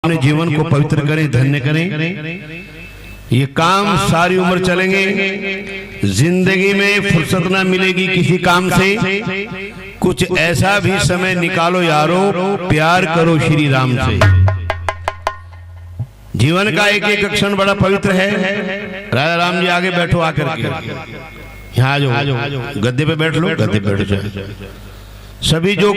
अपने जीवन को पवित्र करें, धन्य करें। ये काम सारी उम्र चलेंगे, जिंदगी में फुर्सत ना मिलेगी किसी काम से। कुछ ऐसा भी समय निकालो यारो, प्यार करो श्री राम से। जीवन का एक एक क्षण बड़ा पवित्र है। राजा राम जी आगे बैठो, आकर के यहाँ आ जाओ, गद्दे पे बैठ लो, गद्दे पे बैठ जाओ। सभी जो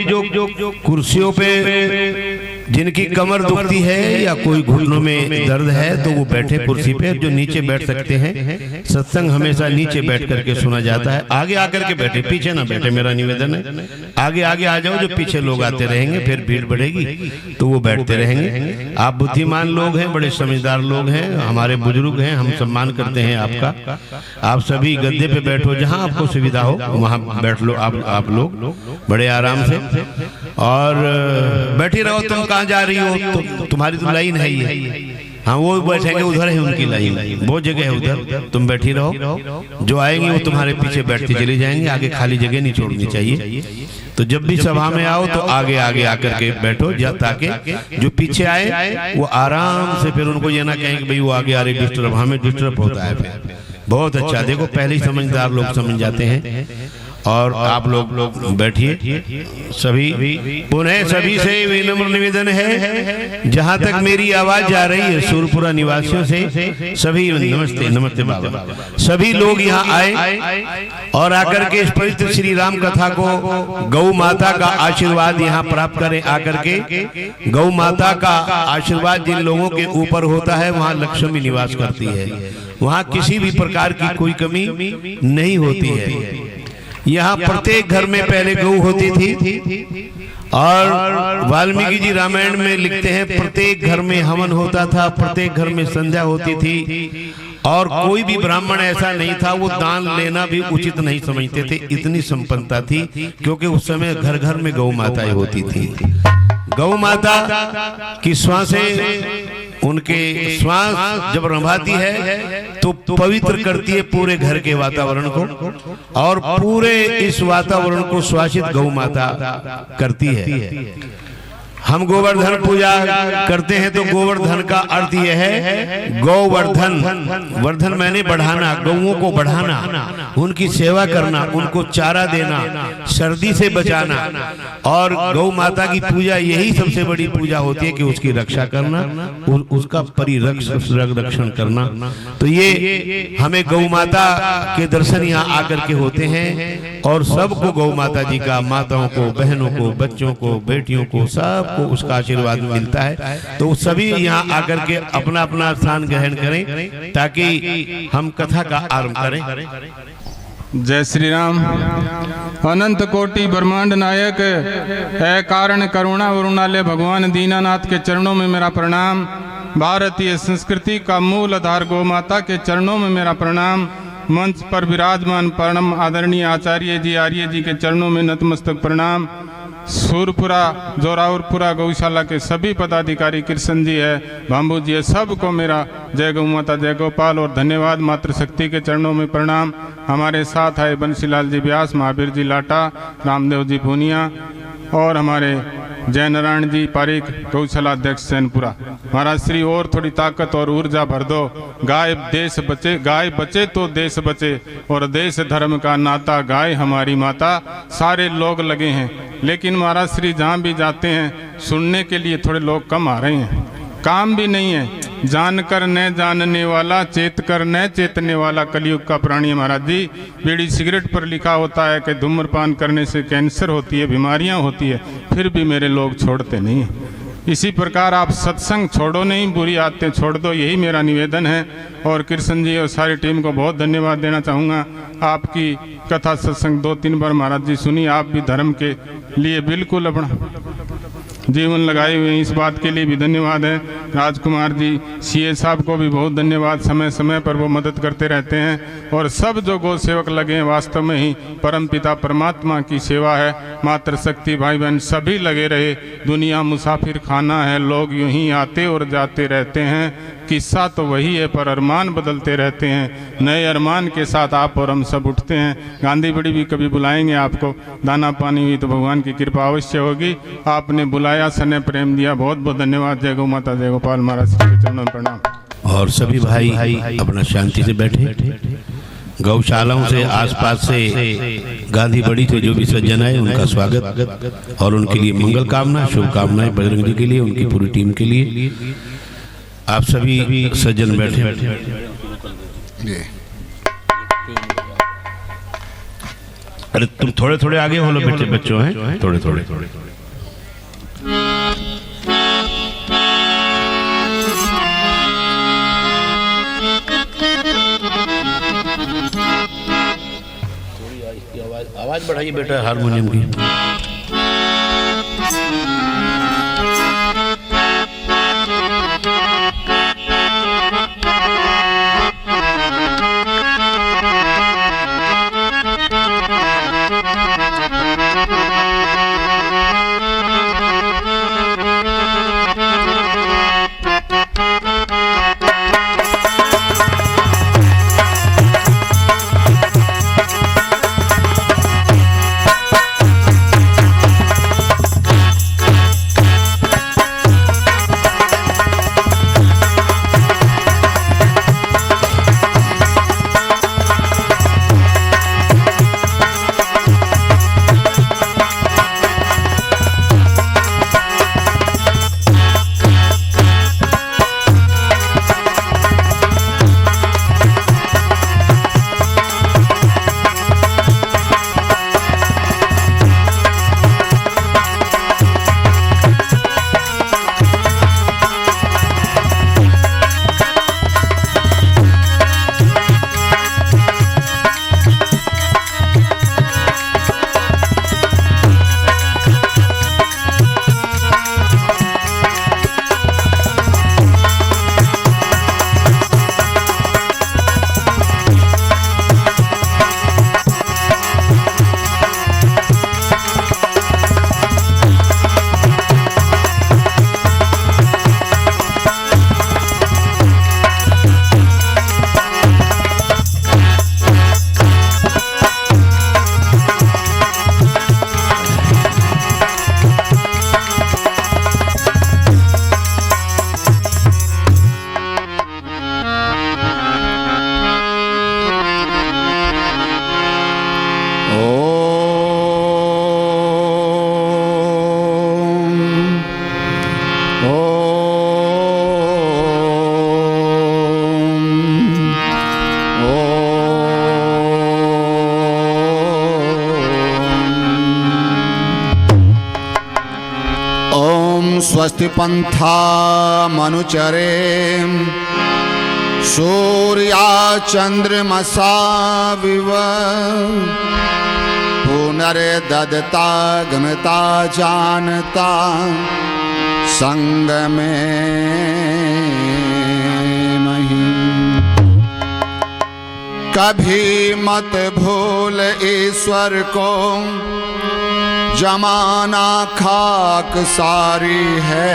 कुर्सियों पे जिनकी कमर दुखती है या कोई घुटनों में दर्द है तो वो बैठे कुर्सी पे, जो नीचे बैठ सकते हैं। सत्संग हमेशा नीचे बैठ करके सुना जाता है। आगे आकर के बैठे, पीछे ना बैठे, मेरा निवेदन है। आगे आगे आ जाओ, जो पीछे लोग आते रहेंगे फिर भीड़ बढ़ेगी तो वो बैठते रहेंगे। आप बुद्धिमान लोग हैं, बड़े समझदार लोग हैं, हमारे बुजुर्ग हैं, हम सम्मान करते हैं आपका। आप सभी गद्दे पे बैठो, जहाँ आपको सुविधा हो वहाँ बैठ लो आप लोग बड़े आराम से, और बैठी रहो। तुम कहाँ जा रही हो? तुम्हारी तो लाइन है ही। हाँ, वो बैठेंगे, उधर है उनकी लाइन, वो जगह है उधर, तुम बैठी रहो। जो आएंगे वो तुम्हारे पीछे बैठते चले जाएंगे, आगे खाली जगह नहीं छोड़नी चाहिए। तो जब भी सभा में आओ तो आगे आगे आकर के बैठो, ताकि जो पीछे आए वो आराम से, फिर उनको ये ना कहें कि भाई वो आगे आ रहे डिस्टर्ब, हमें डिस्टर्ब होता है फिर। बहुत अच्छा, देखो पहले ही समझदार लोग समझ जाते हैं। और आप लोग बैठिए सभी। पुनः सभी से विनम्र निवेदन है, जहाँ तक मेरी आवाज जा रही है सूरपुरा निवासियों से, सभी नमस्ते नमस्ते बाबा। सभी लोग यहाँ आए और आकर के इस पवित्र श्री राम कथा को, गौ माता का आशीर्वाद यहाँ प्राप्त करें। आकर के गौ माता का आशीर्वाद जिन लोगों के ऊपर होता है वहाँ लक्ष्मी निवास करती है, वहाँ किसी भी प्रकार की कोई कमी नहीं होती है। यहाँ प्रत्येक घर में पहले गौ होती थी, और वाल्मीकि जी रामायण में लिखते हैं प्रत्येक घर में हवन होता था, प्रत्येक घर में संध्या होती थी, और कोई भी ब्राह्मण ऐसा नहीं था वो दान लेना भी उचित नहीं समझते थे। इतनी संपन्नता थी, क्योंकि उस समय घर घर में गौ माताएं होती थी। गौ माता की श्वासें, उनके श्वास जब रंभाती है तो पवित्र करती है पूरे घर के वातावरण को, और पूरे इस वातावरण को श्वासित गौ माता करती है। हम गोवर्धन पूजा करते हैं तो गोवर्धन का अर्थ यह है गोवर्धन, वर्धन मैंने बढ़ाना, गौओं को बढ़ाना, उनकी सेवा करना, उनको चारा देना, सर्दी से बचाना। और गौ माता की पूजा यही सबसे बड़ी पूजा होती है कि उसकी रक्षा करना, उसका परिरक्षण करना। तो ये हमें गौ माता के दर्शन यहाँ आकर के होते हैं, और सबको गौ माता जी का, माताओं को, बहनों को, बच्चों को, बेटियों को, सब को उसका आशीर्वाद मिलता है। तो सभी यहाँ आकर के अपना अपना स्थान ग्रहण करें ताकि हम कथा का आरंभ करें। जय श्री राम। अनंत कोटि ब्रह्मांड नायक है कारण करुणा वरुणालय भगवान दीनानाथ के चरणों में मेरा प्रणाम। भारतीय संस्कृति का मूल आधार गौ माता के चरणों में मेरा प्रणाम। मंच पर विराजमान परम आदरणीय आचार्य जी, आर्य जी के चरणों में नतमस्तक प्रणाम। सूरपुरा जोरावरपुरा गौशाला के सभी पदाधिकारी, कृष्ण जी है, भांबू जी है, सबको मेरा जय गौ माता, जय गोपाल और धन्यवाद। मातृशक्ति के चरणों में प्रणाम। हमारे साथ आए बंसीलाल जी व्यास, महावीर जी लाटा, रामदेव जी पूनिया और हमारे जय नारायण जी पारिक, गौशाला अध्यक्ष सैनपुरा। महाराज श्री और थोड़ी ताकत और ऊर्जा भर दो। गाय देश बचे, गाय बचे तो देश बचे, और देश धर्म का नाता गाय हमारी माता। सारे लोग लगे हैं, लेकिन महाराज श्री जहाँ भी जाते हैं सुनने के लिए थोड़े लोग कम आ रहे हैं, काम भी नहीं है। जानकर न जानने वाला, चेत कर न चेतने वाला कलयुग का प्राणी है महाराज जी। बीड़ी सिगरेट पर लिखा होता है कि धूम्रपान करने से कैंसर होती है, बीमारियां होती है, फिर भी मेरे लोग छोड़ते नहीं हैं। इसी प्रकार आप सत्संग छोड़ो नहीं, बुरी आदतें छोड़ दो, यही मेरा निवेदन है। और कृष्ण जी और सारी टीम को बहुत धन्यवाद देना चाहूँगा। आपकी कथा सत्संग 2-3 बार महाराज जी सुनी, आप भी धर्म के लिए बिल्कुल अपना जीवन लगाए हुए हैं, इस बात के लिए भी धन्यवाद है। राजकुमार जी सीए साहब को भी बहुत धन्यवाद, समय समय पर वो मदद करते रहते हैं। और सब जो गौ सेवक लगे हैं, वास्तव में ही परमपिता परमात्मा की सेवा है। मातृशक्ति भाई बहन सभी लगे रहे। दुनिया मुसाफिर खाना है, लोग यूं ही आते और जाते रहते हैं। किस्सा तो वही है पर अरमान बदलते रहते हैं। नए अरमान के साथ आप और हम सब उठते हैं। गांधी बड़ी भी कभी बुलाएंगे आपको, दाना पानी हुई तो भगवान की कृपा अवश्य होगी। आपने बुलाया, स्नेह प्रेम दिया, बहुत बहुत धन्यवाद। जय गौ माता, जय गोपाल महाराज के चरणों में प्रणाम। और सभी भाई अपना शांति से बैठे। गौशालाओं से आसपास से गांधी बड़ी से जो भी सज्जन है उनका स्वागत और उनके लिए मंगल कामना, शुभकामनाएं बजरंग जी के लिए, उनकी पूरी टीम के लिए। आप सभी सज्जन बैठे। अरे तुम थोड़े थोड़े आगे हो लो बेटे, बच्चों हैं थोड़े थोड़े। आवाज बढ़ाइए बेटा हारमोनियम की। स्वस्ति पंथा मनुचरे सूर्या चंद्रमसा विव पुनर्ददता गमता जानता संग में नहीं। कभी मत भूल ईश्वर को, जमाना खाक सारी है।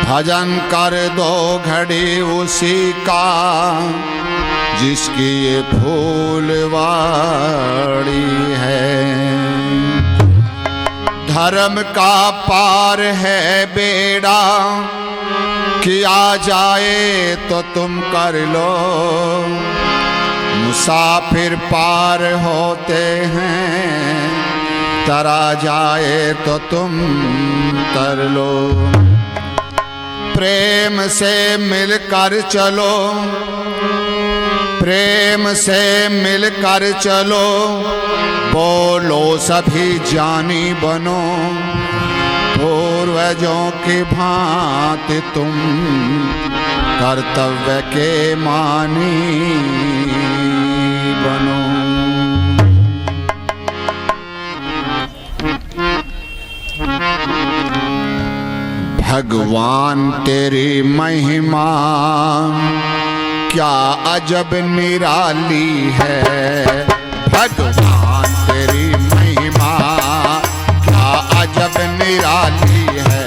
भजन कर दो घड़ी उसी का, जिसकी ये फूलवाड़ी है। धर्म का पार है बेड़ा, किया जाए तो तुम कर लो। मुसाफिर पार होते हैं, तरा जाए तो तुम तर लो। प्रेम से मिलकर चलो, प्रेम से मिलकर चलो। बोलो सभी जानी बनो, पूर्वजों की भांति तुम कर्तव्य के मानी बनो। भगवान तेरी महिमा क्या अजब निराली है। भगवान तेरी महिमा निराली है।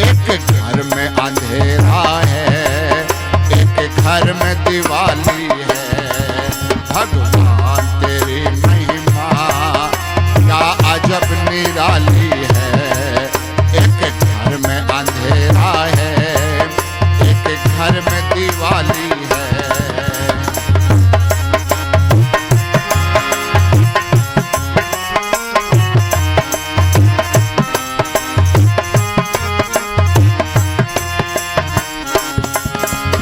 एक घर में अंधेरा है, एक घर में दिवाली है। भगवान तेरी महिमा क्या अजब निराली है। एक घर में अंधेरा है, एक घर में दिवाली है।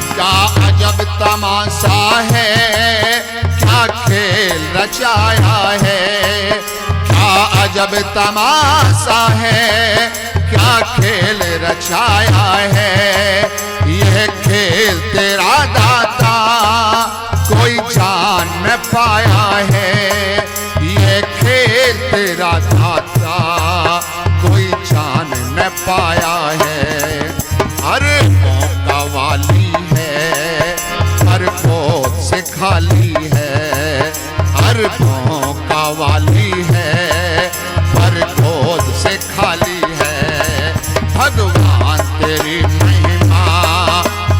क्या अजब तमाशा है, क्या खेल रचाया है। क्या अजब तमाशा है, क्या खेल रचाया है। यह खेल तेरा दाता कोई जान न पाया है। यह खेल तेरा दाता कोई जान न पाया है। हर मौका वाली है, हर गोद से खाली है। हर मौका वाली है, हर गोद से खाली है। भगवान तेरी महिमा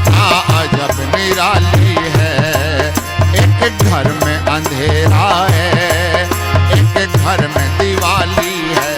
क्या अजब निराली है। एक घर में अंधेरा है, एक घर में दिवाली है।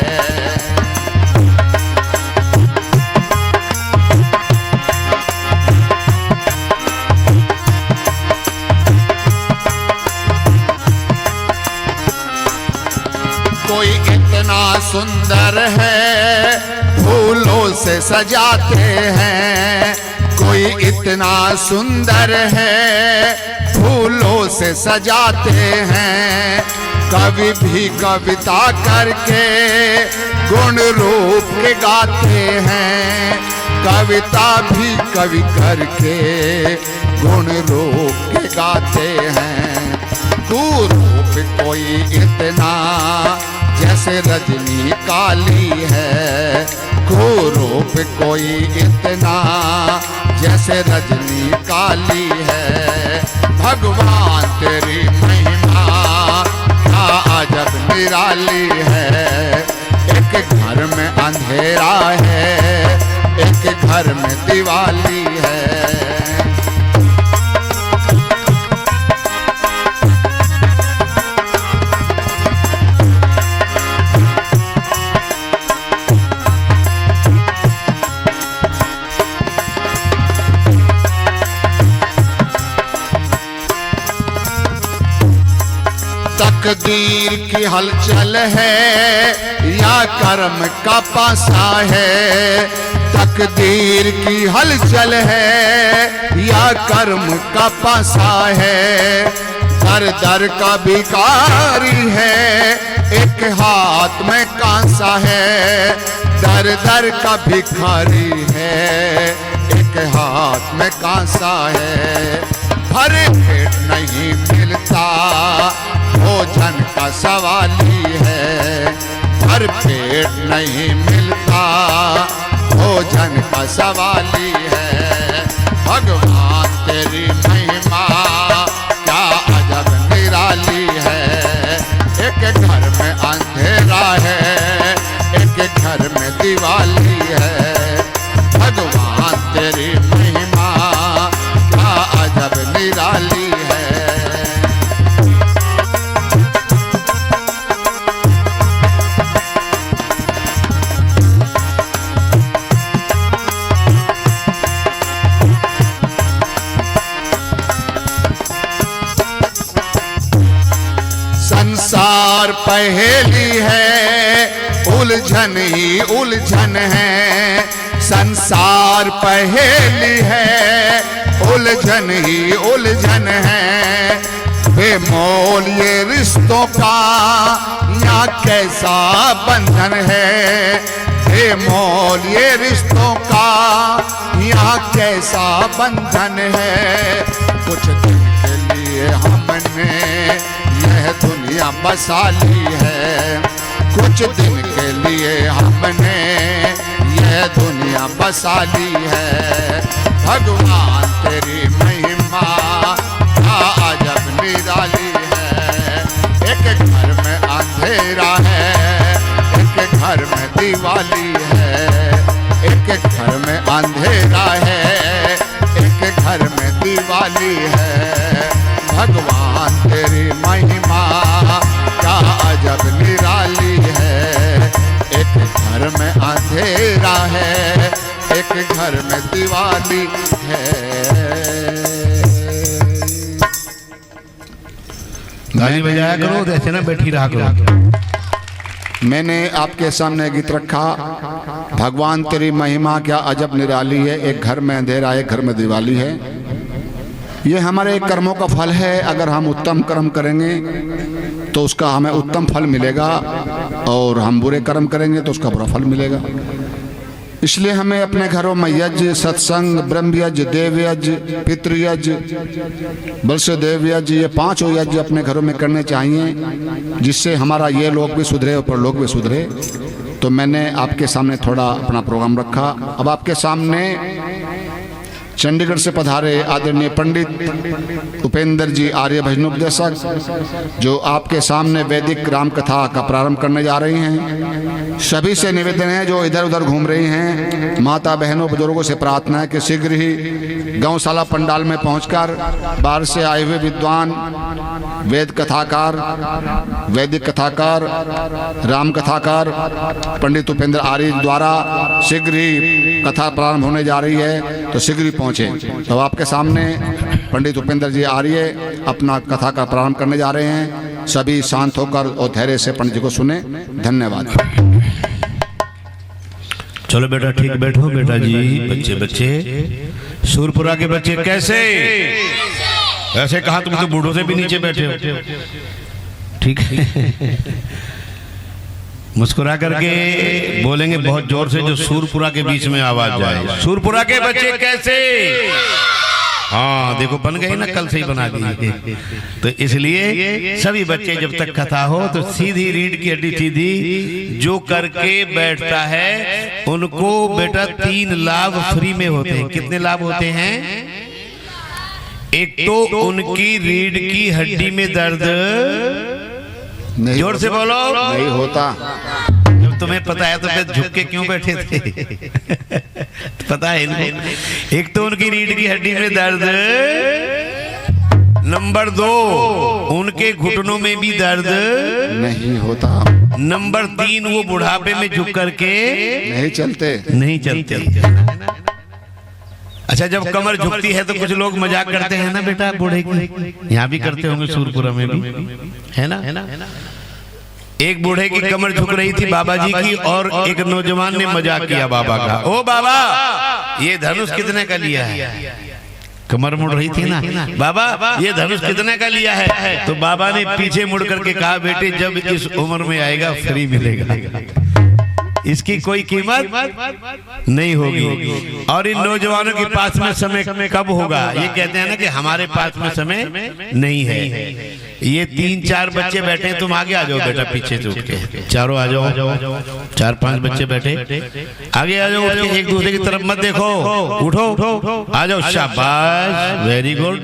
कोई इतना सुंदर है फूलों से सजाते हैं। कोई इतना सुंदर है फूलों से सजाते हैं। कवि भी कविता करके गुण रूप के गाते हैं। कविता भी कवि करके गुण रूप के गाते हैं। रूप कोई इतना जैसे रजनी काली है। रूप कोई इतना जैसे रजनी काली है। भगवान तेरी महिमा क्या अजब निराली है। एक घर में अंधेरा है, एक घर में दिवाली है। तकदीर की हलचल है या कर्म का पासा है। तकदीर की हलचल है या कर्म का पासा है। दर दर का भिखारी है, एक हाथ में कांसा है। दर दर का भिखारी है, एक हाथ में कांसा है। हर पेट नहीं मिलता भोजन का सवाली है। हर पेट नहीं मिलता भोजन का सवाली है। भगवान तेरी महिमा क्या अजब निराली है। एक घर में अंधेरा है, एक घर में दिवाली है। भगवान तेरी महिमा क्या अजब निराली है। संसार पहेली है, उलझन ही उलझन है। संसार पहेली है, उलझन ही उलझन है। बेमोल ये रिश्तों का या कैसा बंधन है। बेमोल ये रिश्तों का या कैसा बंधन है। कुछ दिन के लिए हमने यह दुनिया बसा ली है। कुछ दिन के लिए हमने यह दुनिया बसा ली है। भगवान तेरी महिमा क्या अजब निराली है। एक घर में अंधेरा है, एक घर घर में दिवाली है, एक एक घर में अंधेरा है, एक एक घर में दिवाली है। भगवान तेरी महिमा क्या अजब निराली है, एक घर में अंधेरा है, एक घर में दिवाली है। ताली बजाया करो, ऐसे ना बैठी रहा करो। मैंने आपके सामने गीत रखा, भगवान तेरी महिमा क्या अजब निराली है, एक घर में अंधेरा है, एक घर में दिवाली है। ये हमारे कर्मों का फल है। अगर हम उत्तम कर्म करेंगे तो उसका हमें उत्तम फल मिलेगा, और हम बुरे कर्म करेंगे तो उसका बुरा फल मिलेगा। इसलिए हमें अपने घरों में यज्ञ, सत्संग, ब्रह्म यज्ञ, देव यज्ञ, पितृ यज्ञ, बलसदेव यज्ञ, ये पांचों यज्ञ अपने घरों में करने चाहिए, जिससे हमारा ये लोक भी सुधरे और परलोक भी सुधरे। तो मैंने आपके सामने थोड़ा अपना प्रोग्राम रखा। अब आपके सामने चंडीगढ़ से पधारे आदरणीय पंडित उपेंद्र जी आर्य भजनोपदेशक, जो आपके सामने वैदिक राम कथा का प्रारंभ करने जा रही हैं। सभी से निवेदन है जो इधर उधर घूम रही हैं, माता बहनों बुजुर्गों से प्रार्थना है कि शीघ्र ही गौशाला पंडाल में पहुंचकर बाहर से आए हुए विद्वान, वेद कथाकार, वैदिक कथाकार, राम कथाकार पंडित उपेंद्र आर्य द्वारा शीघ्र ही कथा प्रारंभ होने जा रही है, तो शीघ्र ही पहुंचे। तो आपके सामने पंडित उपेंद्र जी आर्य अपना कथा का प्रारंभ करने जा रहे हैं। सभी शांत होकर और धैर्य से पंडित जी को सुने। धन्यवाद। चलो बेटा, ठीक बैठो बेटा जी। बच्चे बच्चे सूरपुरा के बच्चे कैसे? ऐसे कहा, तुम तो बूढ़ों से भी नीचे बैठे हो। ठीक है, मुस्कुरा करके बोलेंगे बहुत जोर से, जो सूरपुरा के बीच में आवाज जाए। सूरपुरा के बच्चे कैसे? हाँ देखो, बन गए ना, कल से ही बना दिए। तो इसलिए सभी बच्चे जब तक कथा हो तो सीधी रीढ़ की हड्डी सीधी, जो करके बैठता है उनको बेटा 3 लाभ फ्री में होते हैं। कितने लाभ होते हैं? एक तो उनकी रीढ़ की हड्डी में दर्द, जोर से बोलो, नहीं होता। जब तुम्हें पता है तो फिर झुक के क्यों बैठे थे? पता है इनको। एक तो उनकी रीढ़ की हड्डी में दर्द, नंबर 2 उनके घुटनों में भी दर्द नहीं होता, नंबर 3 वो बुढ़ापे में झुक करके नहीं चलते। अच्छा, जब कमर झुकती है तो कुछ लोग मजाक करते हैं ना बेटा बूढ़े की, यहाँ भी करते होंगे, सूरपुरा में भी है ना। एक बूढ़े की कमर झुक रही थी बाबा जी की, और एक नौजवान ने मजाक किया बाबा का, ओ बाबा ये धनुष कितने का लिया है? कमर मुड़ रही थी ना, बाबा ये धनुष कितने का लिया है? तो बाबा ने पीछे मुड़ करके कहा, बेटे जब इस उम्र में आएगा फ्री मिलेगा, इसकी कोई कीमत नहीं होगी। और इन नौजवानों के पास में समय कब होगा? ये कहते हैं ना कि हमारे पास में समय नहीं है। ये 3-4 बच्चे बैठे हैं, तुम आगे आ जाओ बेटा, पीछे से उठ के चारों आ जाओ। 4-5 बच्चे बैठे, आगे आ जाओ, उठ के एक दूसरे की तरफ मत देखो, उठो आ जाओ। शाबाश, वेरी गुड।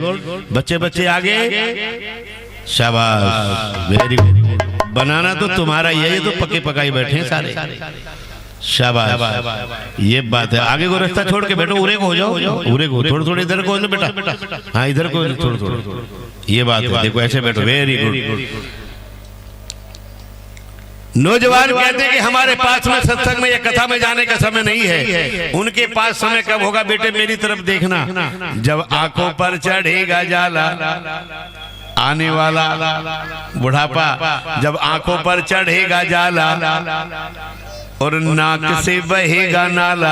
बच्चे आगे, शाबाश, वेरी गुड। बनाना तो तुम्हारा ही है, ये तो पके पकाई बैठे हैं सारे। शाबाश, ये बात है। आगे को रास्ता छोड़ के बैठो, उरे को हो जाओ, उरे को थोड़े इधर को बेटा, हाँ इधर को थोड़ा, ये बात है। देखो ऐसे बैठो, वेरी गुड। नौजवान कहते हैं कि हमारे पास में सत्संग में या कथा में जाने का समय नहीं है। उनके पास समय कब होगा? बेटे मेरी तरफ देखना, जब आंखों पर चढ़ेगा जाला, आने वाला बुढ़ापा, जब आंखों पर चढ़ेगा जाला और नाक से बहेगा नाला।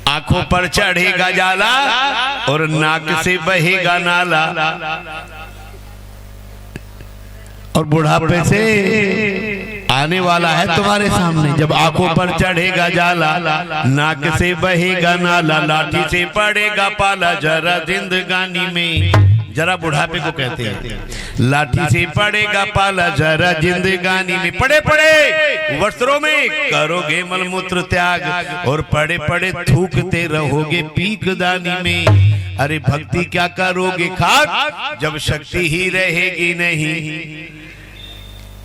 आंखों पर चढ़ेगा जाला और नाक से बहेगा नाला, और बुढ़ापे से आने वाला है तुम्हारे सामने। जब आंखों पर चढ़ेगा जाला, नाक से बहेगा नाला, लाठी से पड़ेगा पाला, जरा जिंदगानी में, जरा बुढ़ापे को कहते हैं, लाठी से पड़ेगा पाला, जरा जिंदगानी में, पड़े वस्त्रों में करोगे मलमूत्र त्याग, और पड़े थूकते रहोगे पीक दानी में। अरे भक्ति क्या करोगे खाक, जब शक्ति ही रहेगी नहीं।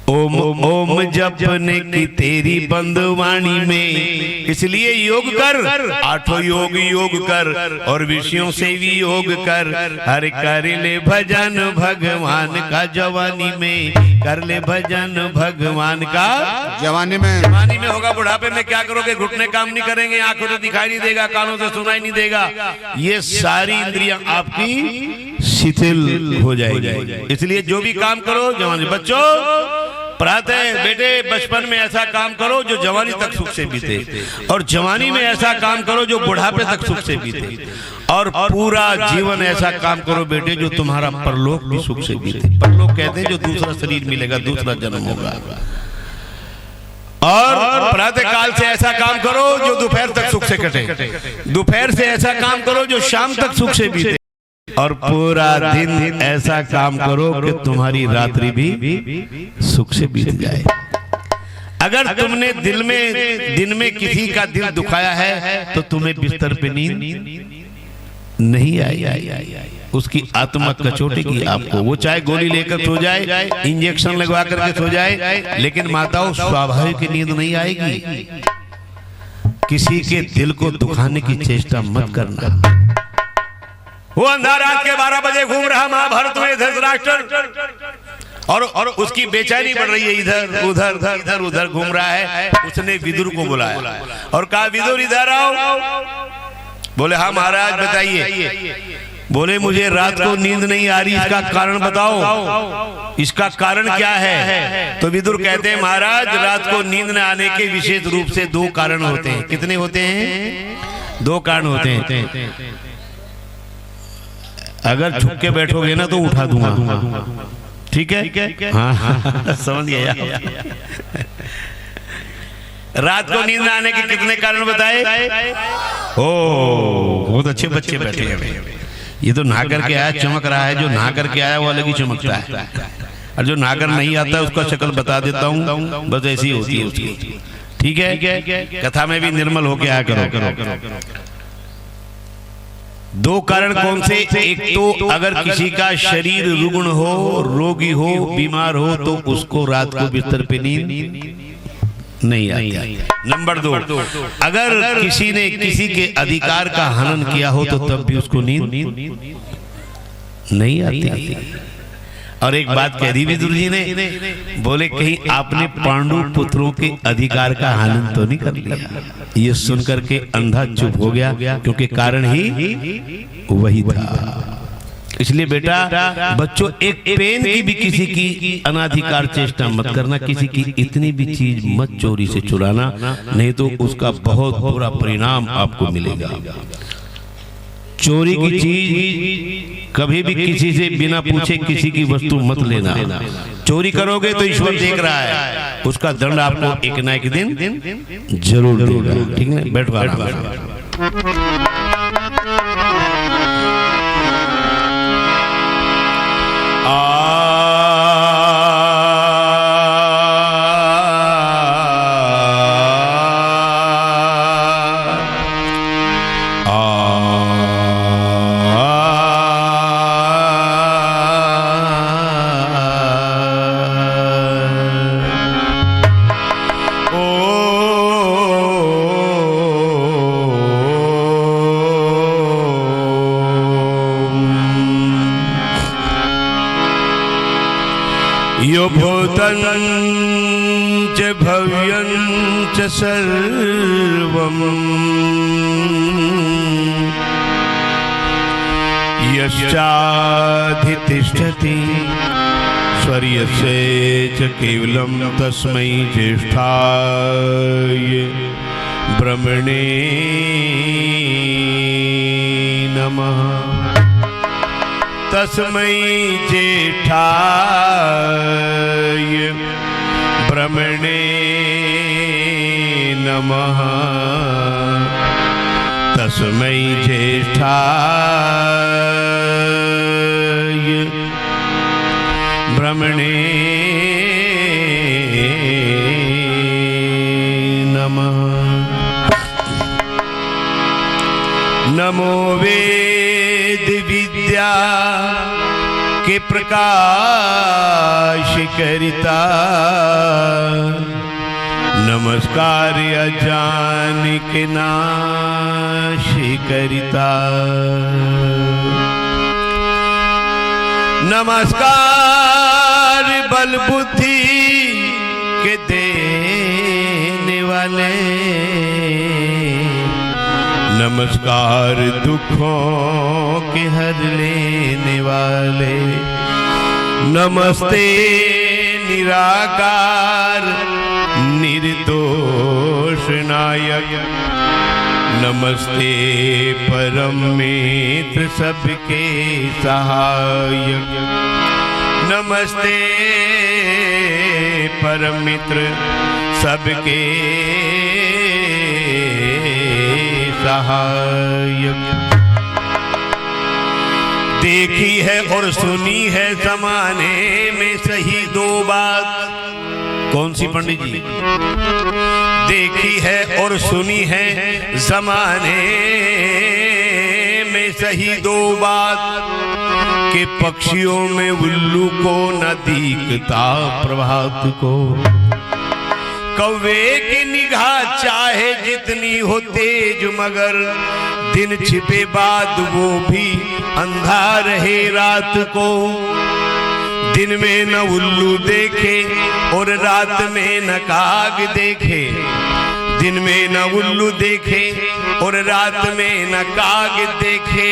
ओम ओम जपने की तेरी बंदवाणी में, इसलिए योग कर, आठों योग योग कर और विषयों से भी योग कर। हर कर ले भजन भगवान का जवानी में, कर ले भजन भगवान का जवानी में। जवानी में होगा, बुढ़ापे में क्या करोगे? घुटने काम नहीं करेंगे, आंखों से दिखाई नहीं देगा, कानों से सुनाई नहीं देगा, ये सारी इंद्रियां आपकी शिथिल हो जाएगी। इसलिए जो भी काम करो जवानी, बच्चों प्रातः बेटे बचपन में ऐसा काम करो जो जवानी तक सुख से बीते, और जवानी में ऐसा काम करो जो बुढ़ापे तक सुख से बीते, और पूरा जीवन ऐसा काम करो बेटे जो तुम्हारा परलोक भी सुख से बीते। परलोक कहते हैं जो दूसरा शरीर मिलेगा, दूसरा जन्म होगा। और प्रातः काल से ऐसा काम करो जो दोपहर तक सुख से कटे, दोपहर से ऐसा काम करो जो शाम तक सुख से बीते, और पूरा दिन ऐसा काम करो कि तुम्हारी रात्रि भी सुख से बीत जाए। अगर तुमने दिन में किसी का दिल दुखाया है तो तुम्हें बिस्तर पे नींद नहीं आई, उसकी आत्मा कचोटेगी आपको। वो चाहे गोली लेकर सो जाए, इंजेक्शन लगवा करके सो जाए, लेकिन माताओं स्वाभाविक नींद नहीं आएगी। किसी के दिल को दुखाने की चेष्टा मत करना। वो अंधा रात के 12 बजे घूम रहा महाभारत में धृतराष्ट्र, और उसकी बेचैनी बढ़ रही है, इधर उधर इधर उधर घूम रहा है। उसने विदुर को बुलाया और कहा, विदुर इधर आओ। बोले हाँ महाराज बताइए। बोले मुझे रात को नींद नहीं आ रही, इसका कारण बताओ, इसका कारण क्या है? तो विदुर कहते हैं, महाराज रात को नींद न आने के विशेष रूप से 2 कारण होते हैं। कितने होते हैं? 2 कारण होते हैं। अगर छुप के बैठोगे ना तो उठा दूंगा, ठीक है? हाँ समझ गया। रात को नींद न आने के कितने कारण बताए? ओ बहुत अच्छे बच्चे बैठे हैं। ये तो नहा करके आया, चमक रहा है। जो नहा करके आया वो अलग ही चमकता है, और जो नहाकर नहीं आता उसका शक्ल बता देता हूँ, बस ऐसी होती है उसकी। ठीक है, कथा में भी निर्मल होके आया करो। 2 कारण कौन से? एक तो अगर किसी का शरीर रुग्ण हो, रोगी हो, बीमार हो, तो उसको रात को बिस्तर पे नींद नहीं आती। नंबर 2, अगर किसी ने किसी के अधिकार का हनन किया हो तो तब भी उसको नींद नहीं आती। और एक बात कह दी विदुर जी ने, बोले कहीं आपने पांडु पुत्रों के अधिकार का हनन तो नहीं कर लिया? ये सुनकर के अंधा चुप हो गया, क्योंकि कारण ही वही था। इसलिए बेटा बच्चों, एक पेन की भी किसी की अनाधिकार चेष्टा मत करना, किसी की इतनी भी चीज मत चोरी से चुराना, नहीं तो उसका बहुत बुरा परिणाम आपको मिलेगा। चोरी की चीज कभी भी किसी से बिना पूछे किसी की वस्तु मत लेना। चोरी करोगे तो ईश्वर देख रहा है, उसका दंड आपको एक ना एक दिन जरूर देगा। ठीक है, बैठो आराम से। यो भूतं च भव्यं च सर्वं यश्चाधितिष्ठति स्वर्यस्य च केवलं तस्मै ज्येष्ठाय ब्रह्मणे नमः। तस्मै ज्येष्ठाय ब्रह्मणे नमः। तस्मै ज्येष्ठाय ब्रह्मणे नमः। नमो वेद विद्या के प्रकाश करिता, नमस्कार अजान के नाश करिता, नमस्कार बल बुद्धि के देने वाले, नमस्कार दुखों के हर लेने वाले, नमस्ते निराकार निर्दोष नायक, नमस्ते परम मित्र सबके सहायक, नमस्ते परम मित्र सबके सहायक। देखी है और सुनी है जमाने में सही दो बात। कौन सी पंडित जी? देखी है और सुनी है जमाने में सही दो बात, के पक्षियों में उल्लू को न दिखता प्रभात को, कौवे की निगाह चाहे जितनी हो तेज मगर दिन छिपे बाद वो भी अंधा रहे रात को। दिन में न उल्लू देखे और रात में न काग देखे, दिन में न उल्लू देखे और रात में न काग देखे।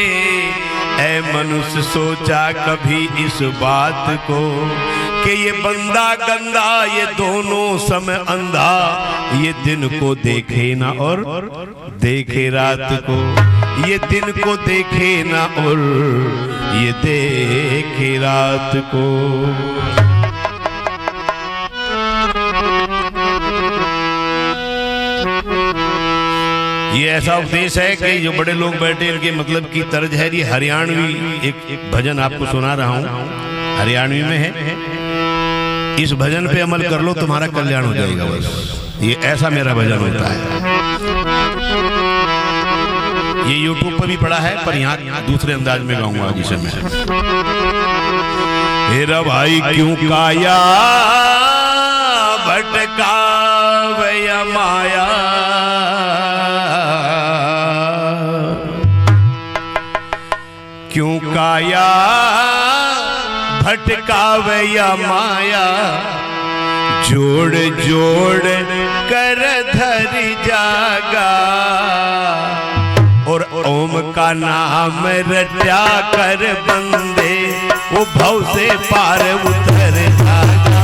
ऐ मनुष्य सोचा कभी इस बात को कि ये बंदा गंदा ये दोनों समय अंधा, ये दिन को देखे ना और देखे रात को, ये दिन को देखे ना और ये देखे रात को। ये ऐसा उपदेश है कि जो बड़े लोग बैठे इनके मतलब की तर्ज है। ये हरियाणवी एक भजन आपको सुना रहा हूँ, हरियाणवी में है। इस भजन पे अमल कर लो तुम्हारा कल्याण हो जाएगा बस। ये ऐसा मेरा भजन होता है। ये YouTube पर भी पड़ा है पर यहाँ दूसरे अंदाज में गाऊंगा जिसे मैं। हेरा भाई क्यों काया भटका वया माया, क्यों काया भटकावे या माया, जोड़ जोड़ कर धरि जागा, और ओम का नाम रटा कर बंदे वो भव से पार उतर जागा।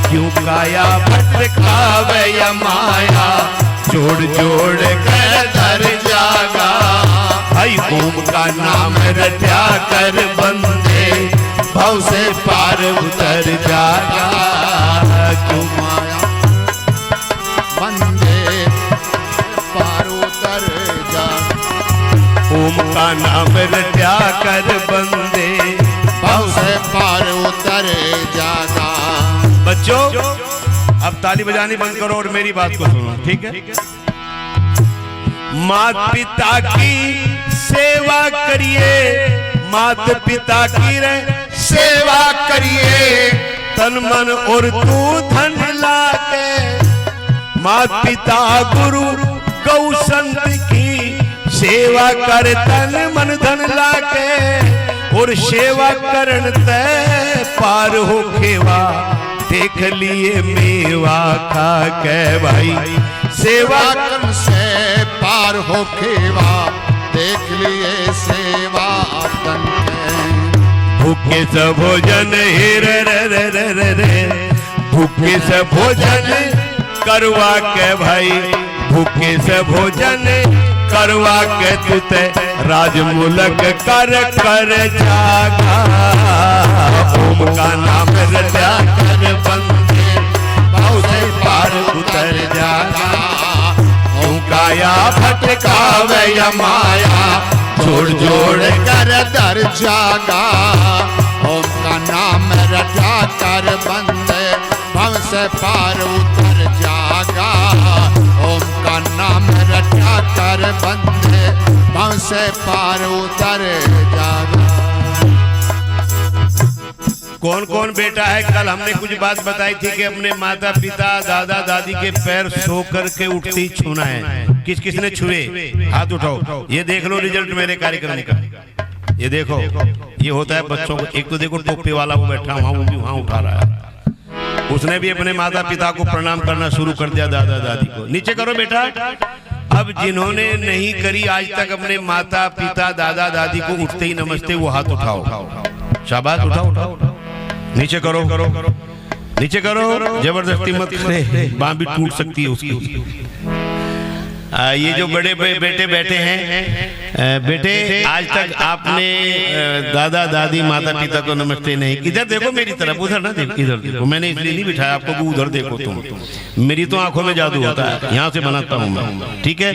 क्यों काया भटकावे या माया, जोड़ जोड़ कर धरि जागा, भाई ओम का नाम रटा कर बंदे भव से पार उतर जागा। क्यों माया बंदे पार उतर जागा, ओम का नाम रटा कर बंदे भव से पार उतर जागा। बच्चों अब ताली बजानी बंद करो और मेरी बात को सुनो, ठीक है? मात पिता की सेवा करिए, मात पिता की सेवा करिए, तन मन और तू धन लाके। मात पिता गुरु गौ संत की सेवा कर तन मन धन लाके, और सेवा करन ते पार हो खेवा, देख लिए मेवा खा के भाई। सेवा करन से पार हो खेवा, देख लिए सेवा तन के। भूखे से भोजन रे, भूखे से भोजन करवा के भाई, भूखे से भोजन करवा के तुते राजमुलक कर कर जागा। ओम का नाम रटा कर बंदे भाव से पार उतर जागा। ओम काया भटकावे या माया, जोड़ जोड़ कर दर जागा। ओम का नाम रटा कर बंदे भव से पार उतर जागा। ओम का नाम रटा कर बंदे भव से पार उतर जागा। कौन कौन बेटा है? कल हमने कुछ बात बताई थी कि अपने माता पिता दादा दादी के पैर सो करके उठते ही छूना है। किस किसने छुए? हाथ उठाओ। ये देख लो रिजल्ट मेरे कार्यक्रम का। ये देखो, ये होता है बच्चों को। एक तो देखो टोपी वाला वो बैठा वहां, वो भी वहां उठा रहा है। उसने भी अपने माता पिता को प्रणाम करना शुरू कर दिया, दादा दादी को। नीचे करो बेटा। अब जिन्होंने नहीं करी आज तक अपने माता पिता दादा दादी को उठते ही नमस्ते, वो हाथ उठाओ। शाबाश, उठाओ। नीचे करो, नीचे करो। जबरदस्ती मत करे, बांह भी टूट सकती है उसकी। ये जो बड़े बेटे बैठे हैं, बेटे आज तक आपने दादा दादी माता पिता को नमस्ते नहीं। इधर देखो मेरी तरफ, उधर ना देखो, इधर देखो। मैंने इसलिए नहीं बिठाया आपको कि उधर देखो तुम। मेरी तो आंखों में जादू होता है, यहाँ से बनाता हूँ मैं। ठीक है,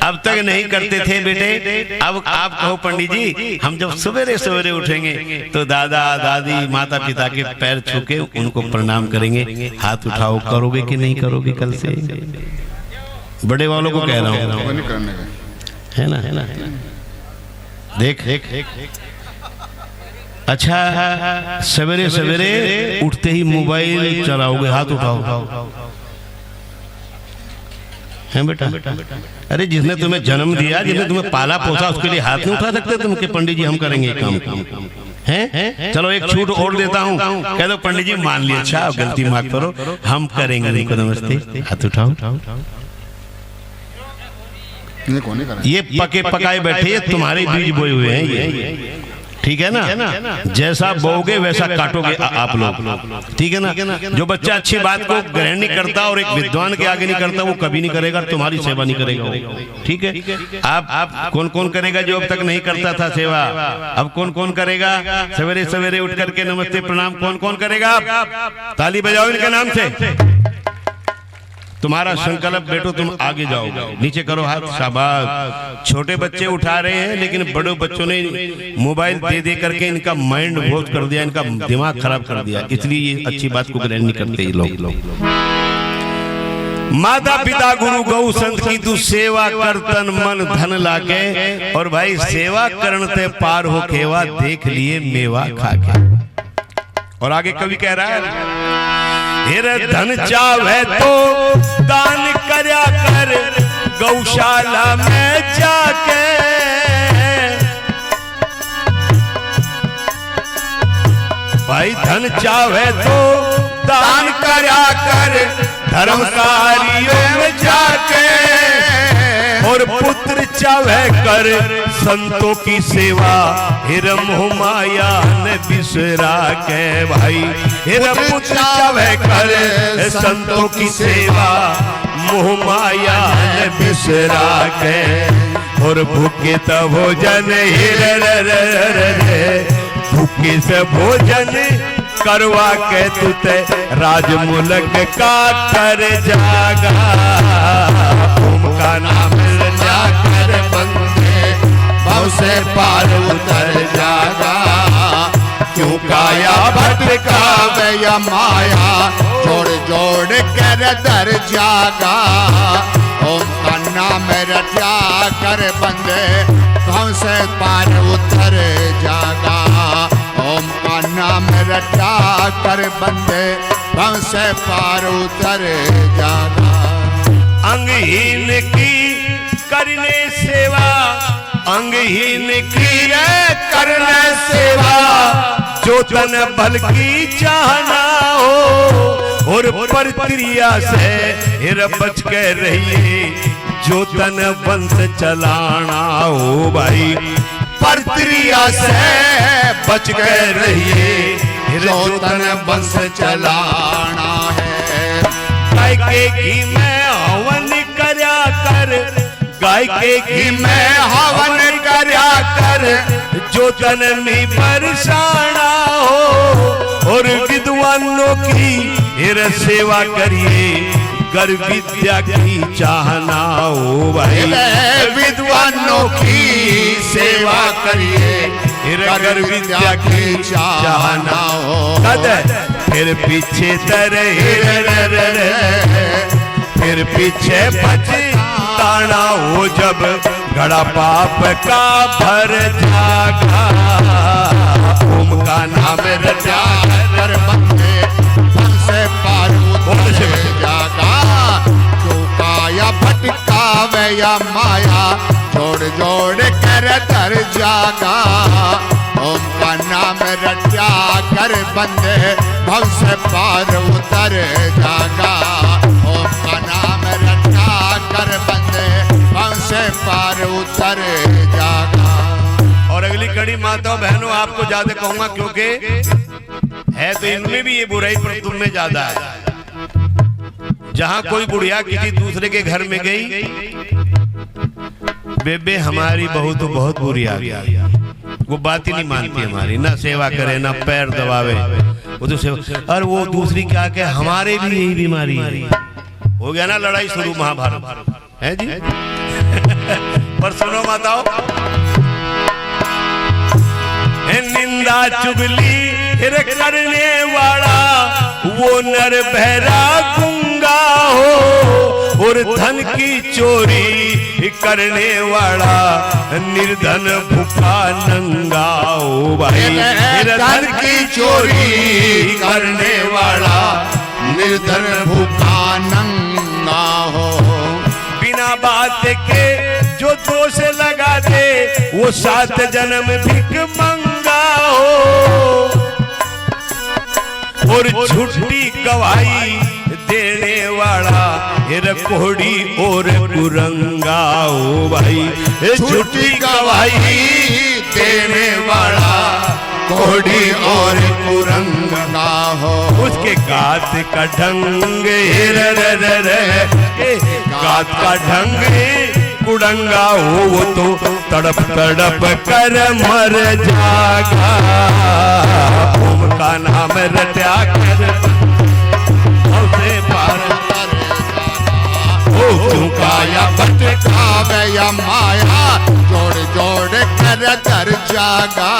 अब तक नहीं करते थे बेटे। अब आप कहो पंडित जी, हम जब सवेरे सवेरे उठेंगे तो दादा दादी माता पिता के पैर छू के उनको प्रणाम करेंगे। हाथ उठाओ। करोगे कि नहीं करोगे? कल से बड़े वालों को कह रहा हूँ, है ना? देख। अच्छा, सवेरे सवेरे उठते ही मोबाइल चलाओगे, हाथ उठाओ। है बेटा? अरे जिसने तुम्हें जन्म दिया, जिसने तुम्हें पाला पोसा, उसके लिए हाथ नहीं उठा सकते तुम कि पंडित जी हम करेंगे काम हैं? चलो एक छूट और देता हूँ, कह दो पंडित जी मान लिया, अच्छा गलती माफ करो, हम करेंगे। उनको नमस्ते, हाथ उठाओ। ये पके पकाए बैठे, ये तुम्हारे बीज बोए हुए हैं ये। ठीक है ना? जैसा बोओगे वैसा काटोगे आप लोग। ठीक है ना? जो बच्चा अच्छी बात को ग्रहण नहीं करता और एक विद्वान के आगे नहीं करता, वो कभी नहीं करेगा, तुम्हारी सेवा नहीं करेगा। ठीक है? आप कौन कौन करेगा जो अब तक नहीं करता था सेवा? अब कौन कौन करेगा? सवेरे सवेरे उठ करके नमस्ते प्रणाम कौन कौन करेगा? ताली बजाओ इनके नाम से। तुम्हारा संकल्प बेटो, तुम आगे जाओगे। नीचे करो हाथ। शाबाश। छोटे बच्चे उठा रहे हैं, लेकिन बड़े बच्चों ने मोबाइल दे दे करके इनका माइंड वॉश कर दिया, इनका दिमाग खराब कर दिया। इसलिए ये अच्छी बात को ग्रहण नहीं करते ये लोग। माता पिता गुरु गौ संत की तू सेवा कर, तन मन धन लाके। और भाई सेवा करण ते पार हो केवा, देख लिए मेवा खाके। और आगे कवि कह रहा है, धन चाहे तो दान करया कर, गौशाला में जाके। भाई धन चाहे तो दान करया कर, धर्मकारियों में जाके। और पुत्र चाहे कर संतों की सेवा, हिरम माया ने बिसरा के। भाई हिरम पुत्र चाहे कर संतों की सेवा, मोह माया ने बिसरा के। और भूखे तो भोजन भूखे से भोजन करवा के तुते, राजमुलक का कर जागा। ओम का नाम जा कर बंदे, भव से पार उतर जागा। क्यों काया भटकावे या माया, जोड़ जोड़ कर दर जागा। ओम का नाम रटा कर बंदे, भव से पार उतर जागा। ओम का नाम रटा कर बंदे, भव से पार उतर जागा। अंगहीन की करने सेवा, अंगहीन की करने सेवा। जो तन बल की चाहना हो, और परक्रिया से हिर बच के रहिए। जो तन वंश चलाना हो, भाई परक्रिया से बच के रहिए। जो तन वंश चलाना है। गाय के घी में हवन करया कर, गाय के घी में हवन करया कर। जो तन में बरसाना हो, और विद्वानों की हिर सेवा करिए। गर विद्या की चाहना हो, भाई विद्वानों की सेवा करिए। गर विद्या की चाहना हो, फिर पीछे तरे, फिर पीछे बचता जाना हो जब घड़ा पाप का भर जागा, ओम का नाम रटा कर बंदे हमसे पार उतर जागा, चौकाया भटकावे या माया जोड़ जोड़ कर धर जागा, ओम का नाम रटा कर बंदे भव से पार उतर जागा, ओम का नाम रटा कर बंदे भव से पार उतर जागा। और अगली कड़ी माताओं बहनों आपको ज्यादा कहूंगा क्योंकि है तो इनमें भी ये बुराई पर तुम में ज्यादा है। जहां कोई बुढ़िया किसी दूसरे के घर में गई, बेबे हमारी बहू तो बहुत बुरी आ गई, वो बात ही नहीं मानती हमारी, ना सेवा करे ना पैर दबावे, वो तो सेवा। और वो दूसरी क्या के हमारे भी यही बीमारी है। हो गया ना लड़ाई शुरू महाभारत है जी। पर सुनो माताओं, निंदा चुगली करने वाला वो नर बहरा गूंगा हो, और धन की चोरी करने वाला निर्धन भूखा नंगा हो। भाई धन की चोरी करने वाला निर्धन भूखा नंगा हो, बिना बात के जो दोष लगा दे वो 7 जन्म भिख मंगा हो, और झूठी गवाही देने वाला कोड़ी और कुरंगा हो। भाई झूठी गवाही देने वाला कोड़ी और कुरंगा हो, उसके गात का ढंग गात का ढंग कुड़ंगा हो, वो तो तड़प तड़प कर मर जागा, ओम का नाम रटा कर उसे पार हो, चुकाया भटकावे या माया जोड़ जोड़ कर धर जागा,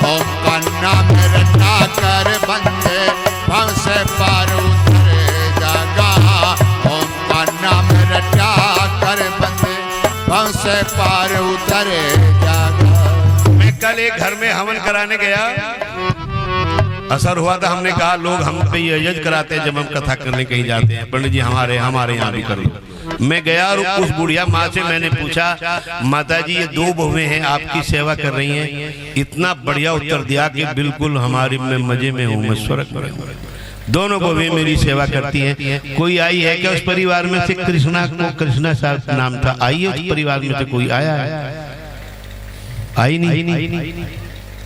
ओम का नाम रटा कर बंदे भव से पार उतरे जागा, ओम का नाम रटा कर बंदे भव से पार उतरे जागा। मैं कल एक घर में हवन कराने गया, असर हुआ था। हमने कहा लोग हम पे ये यज कराते हैं जब हम कथा करने कहीं जाते हैं, पंडित जी हमारे यहाँ भी कर लो। मैं गया और उस बुढ़िया माँ से मैंने पूछा, माता जी ये 2 बहुएं हैं आपकी सेवा कर रही हैं। इतना बढ़िया उत्तर दिया कि बिल्कुल हमारी मैं मजे में हूँ, मैं स्वर्ग में हूँ। दोनों बहुएं मेरी सेवा करती हैं। कोई आई है क्या उस परिवार में से? कृष्णा साहब नाम था, आई है उस परिवार में से कोई आया है? आई नहीं।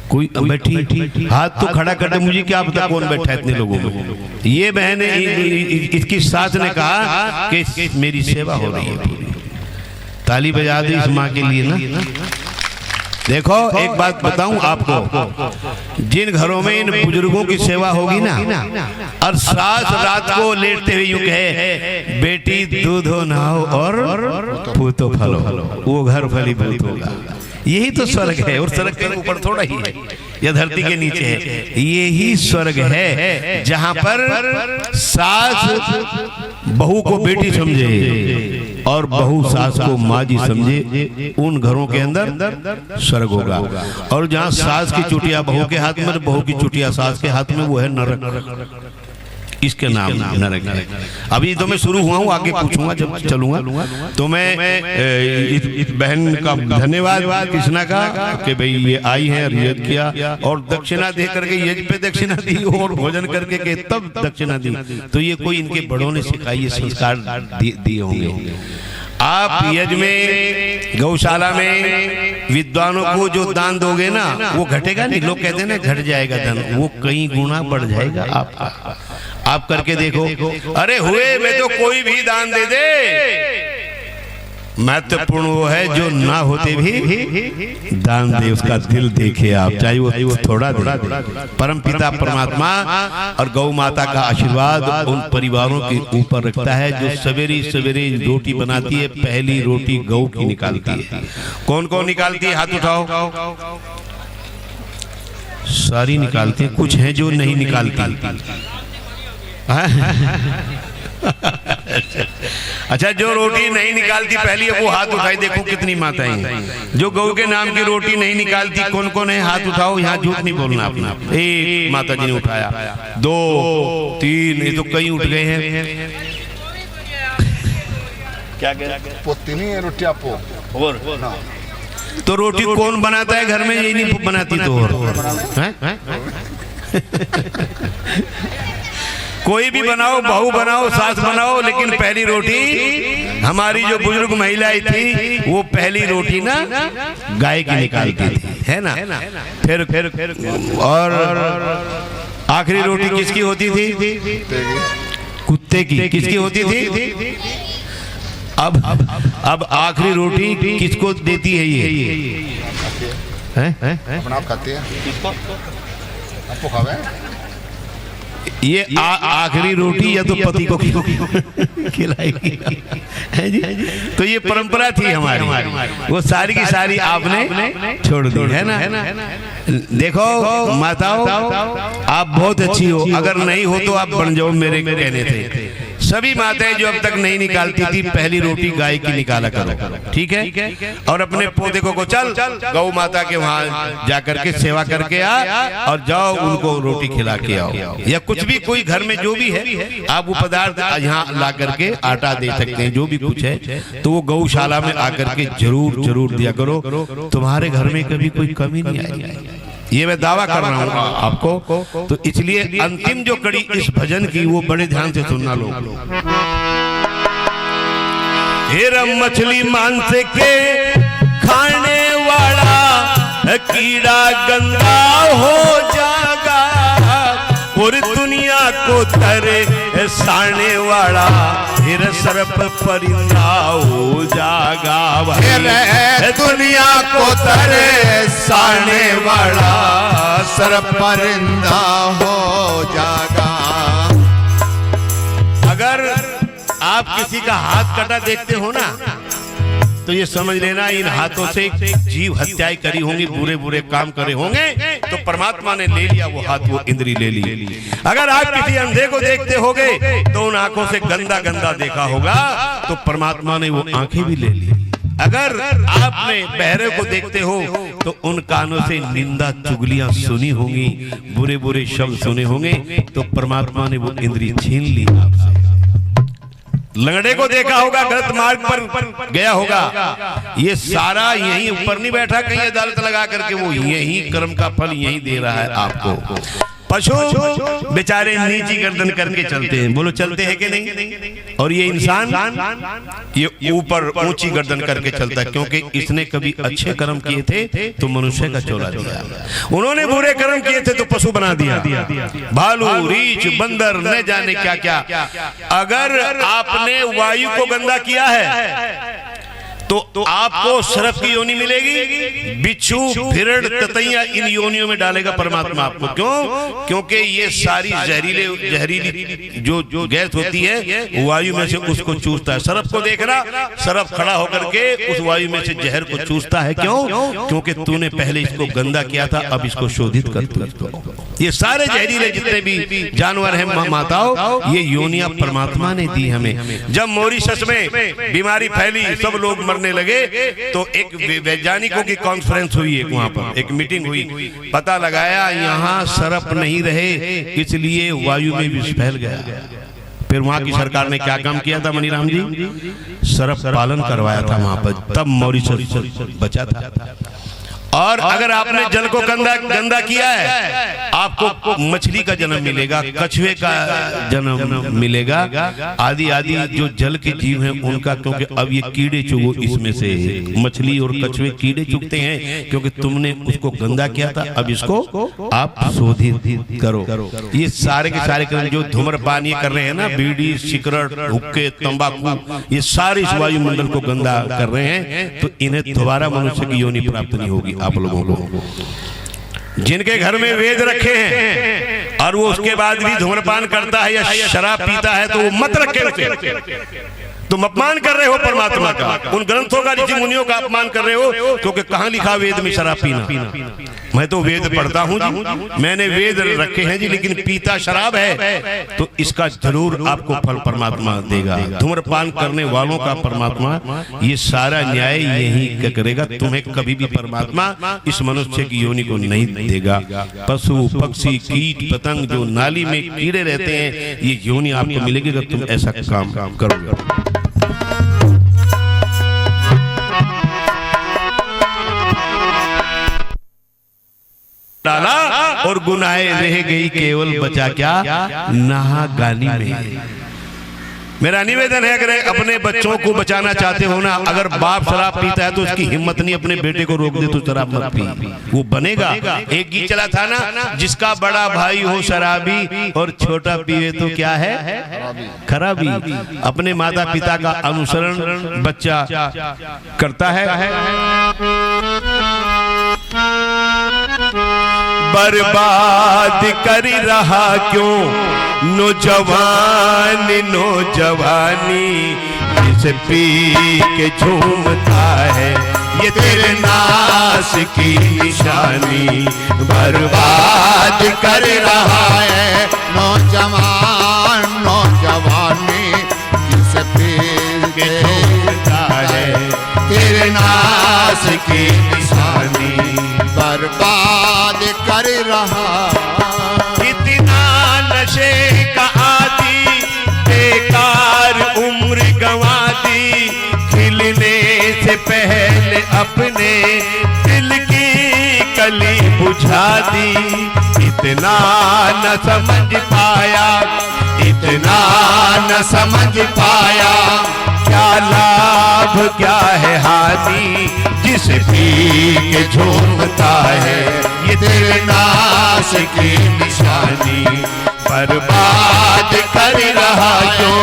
कोई बैठी हाथ तो खड़ा कर दे, मुझे क्या पता कौन बैठा है इतने लोगों में। ये बहन इसकी सास ने कहा कि मेरी सेवा हो रही है। ताली बजा दी इस माँ के लिए ना। देखो एक बात बताऊं आपको, जिन घरों में इन बुजुर्गों की सेवा होगी ना, और सास रात को लेटते हुए यूं कहे बेटी दूधो नहाओ और पूतो फलो, वो घर फलीभूत होगा। यही तो स्वर्ग है, और स्वर्ग के ऊपर थोड़ा ही है, यह धरती के नीचे है। यही स्वर्ग है जहां पर सास बहू को बेटी समझे और बहू सास को माँ जी समझे, उन घरों के अंदर स्वर्ग होगा। और जहां सास की चुटिया बहू के हाथ में, बहू की चुटिया सास के हाथ में, वो है नरक। इसके नाम नरक है। अभी तो मैं शुरू हुआ हूँ, आगे पूछूंगा जब चलूंगा। तो मैं इस बहन का धन्यवाद कृष्णा का कि भाई ये आई है, यज्ञ किया और दक्षिणा दे करके, यज्ञ पे दक्षिणा दी और भोजन करके के तब दक्षिणा दी। तो ये कोई इनके बड़ों ने सिखाई संस्कार दिए होंगे। आप यज्ञ में, गौशाला में विद्वानों को जो दान दोगे ना, वो घटेगा नहीं। लोग कहते हैं ना घट जाएगा धन, वो कई गुना बढ़ जाएगा आपका। आप करके देखो। अरे हुए में तो कोई भी दान दे दे, महत्वपूर्ण वो है जो ना होते भी दान दे, उसका दिल देखे आप, चाहे वो थोड़ा दे। परम पिता परमात्मा और गौ माता का आशीर्वाद उन परिवारों के ऊपर रखता है जो सवेरे सवेरे रोटी बनाती है। पहली रोटी गौ की निकालती है। कौन कौन निकालती है? हाथ उठाओ। सारी निकालती है, कुछ है जो नहीं निकालती। अच्छा, जो रोटी नहीं निकालती पहली वो हाथ उठाई, देखो कितनी माताएं हैं जो गौ के नाम की रोटी नहीं निकालती। कौन कौन है? हाथ उठाओ, यहाँ झूठ नहीं बोलना अपना। एक माता जी ने उठाया, 2 3, ये तो कई उठ गए हैं। क्या पोती नहीं है रोटी आपको और तो रोटी कौन बनाता है घर में? यही नहीं बनाती तो और कोई भी बनाओ, बहू बनाओ, सास बनाओ, लेकिन पहली रोटी हमारी जो बुजुर्ग महिलाएं थी वो पहली रोटी ना गाय की निकालती थी, है ना। फिर और आखिरी रोटी किसकी होती थी? कुत्ते की। किसकी होती थी? अब आखिरी रोटी किसको देती है? ये अपना आप खाते हैं, आपको खावे ये आखिरी रोटी या तो पति को खिलाएगी, है जी। तो ये परंपरा थी हमारी, वो सारी की सारी आपने छोड़ दी, है ना। देखो माताओं, आप बहुत अच्छी हो, अगर नहीं हो तो आप बन जाओ, मेरे कहने थे। सभी माताएं जो अब तक नहीं निकालती थी पहली रोटी गाय की निकाला करो, ठीक है। और अपने पोते को चल गौ माता के वहां जाकर के सेवा करके आ और जाओ उनको रोटी खिला के आओ, या कुछ भी कोई घर में जो भी है आप वो पदार्थ यहाँ ला करके आटा दे सकते हैं, जो भी कुछ है तो वो गौशाला में आकर के जरूर दिया करो, तुम्हारे घर में कभी कोई कमी नहीं आएगी। ये मैं दावा कर रहा हूँ आपको। तो इसलिए अंतिम जो कड़ी इस भजन की वो बड़े ध्यान से सुनना लोग। हेरा मछली मांस के खाने वाला कीड़ा गंदा हो जाएगा, और दुनिया को तरे साने वाला फिर सर्प परिंदा हो जाएगा। दुनिया को तरे साने वाला सर्प परिंदा हो जाएगा। अगर आप किसी का हाथ कटा देखते हो ना, तो ये समझ लेना इन हाथों से जीव हत्याएं करी होंगी, बुरे काम करे होंगे, तो परमात्मा ने ले लिया वो हाथ, वो इंद्री ले ली। अगर आप किसी अंधे को देखते होगे तो उन आंखों से गंदा देखा होगा, तो परमात्मा ने वो आंखें भी ले ली। अगर आपने बहरे को देखते हो तो उन कानों से निंदा चुगलियां सुनी होंगी, बुरे शब्द सुने होंगे, तो परमात्मा ने वो इंद्री छीन ली आपसे। लंगड़े को देखा होगा, गलत मार्ग पर गया होगा, ये सारा यहीं ऊपर नहीं बैठा कहीं अदालत लगा करके, वो यही कर्म का फल यही दे रहा है आपको। पशु बेचारे नीची गर्दन करके चलते हैं, बोलो चलते हैं कि नहीं? और ये इंसान ये ऊपर ऊंची गर्दन करके चलता है, क्योंकि इसने कभी अच्छे कर्म किए थे तो मनुष्य का चोला दिया, उन्होंने बुरे कर्म किए थे तो पशु बना दिया, भालू, रीछ, बंदर, न जाने क्या क्या। अगर आपने वायु को गंदा किया है तो आपको सर्प की योनि मिलेगी, बिच्छू, फिरड़, ततैया, इन योनियों में डालेगा परमात्मा आपको। क्यों? क्योंकि ये सारी जहरीली जो गैस होती है वायु में से उसको चूसता है। सर्प को देखना, सर्प खड़ा होकर के उस वायु में से जहर को चूसता है। क्यों? क्योंकि तूने पहले इसको गंदा किया था, अब इसको शोधित कर तू। ये सारे जहरीले जितने भी जानवर हैं माताओं, ये योनियां परमात्मा ने दी हमें। जब मॉरिशस में बीमारी फैली, सब लोग मरने लगे, तो एक वैज्ञानिकों की कॉन्फ्रेंस हुई, एक वहां पर एक मीटिंग हुई, पता लगाया यहाँ सर्प नहीं रहे, इसलिए वायु में विष फैल गया। फिर वहां की सरकार ने क्या काम किया था मनीराम जी? सर्प पालन करवाया था वहां पर, तब मॉरिशस बचा था। और अगर आपने जल को गंदा किया है, आपको मछली का जन्म मिलेगा, कछुए का जन्म मिलेगा, आदि जो जल के जीव हैं उनका। क्योंकि अब ये कीड़े चुगो इसमें से, मछली और कछुए कीड़े चुगते हैं, क्योंकि तुमने उसको गंदा किया था, अब इसको आप शोधित करो। ये सारे के सारे जो धूम्रपान ये कर रहे हैं ना, बीड़ी, सिगरेट, हुक्के, तंबाकू, ये सारे इस वायुमंडल को गंदा कर रहे हैं, तो इन्हें दोबारा मनुष्य की योनि प्राप्त नहीं होगी। आप लोगों को जिनके घर में वेद रखे हैं और वो उसके बाद भी धूम्रपान करता है या शराब पीता है, तो वो मत रखे उसे, तुम अपमान कर रहे हो परमात्मा का, उन ग्रंथों का, ऋषि मुनियों का अपमान कर रहे हो, क्योंकि कहाँ लिखा वेद में शराब पीना। मैं तो वेद पढ़ता हूँ जी, मैंने वेद रखे हैं जी, लेकिन पीता शराब है तो इसका जरूर आपको फल परमात्मा देगा। धूम्रपान करने वालों का परमात्मा ये सारा न्याय यही करेगा। तुम्हें कभी भी परमात्मा इस मनुष्य की योनि को नहीं देगा। पशु पक्षी कीट पतंग जो नाली में कीड़े रहते हैं, ये योनि आपको मिलेगी अगर तुम ऐसा काम करोगे। डाला और गुनाहे रह गई केवल बचा क्या, नहा गानी में। मेरा निवेदन है, अगर अपने बच्चों को बचाना चाहते हो ना, अगर बाप शराब पीता है तो उसकी हिम्मत नहीं अपने बेटे को रोक दे तो शराब मत पी, वो बनेगा। एक गीत चला था ना, जिसका बड़ा भाई हो शराबी और छोटा पीवे तो क्या है खराबी। अपने माता पिता का अनुसरण बच्चा करता है। बर्बाद कर रहा क्यों नौजवानी जिसे पी के झूमता है, ये तेरे नाश की निशानी। बर्बाद कर रहा है नौजवानी जिसे पी के झूमता है, तेरे नाश की निशानी। बर्बाद कर रहा इतना नशे का आदि, बेकार उम्र गंवा दी। खिलने से पहले अपने दिल की कली बुझा दी। इतना न समझ पाया, इतना न समझ पाया, क्या लाभ क्या है हानि, जिसे पी के झूमता है, ये तेरे नाश की निशानी। बर्बाद कर रहा जो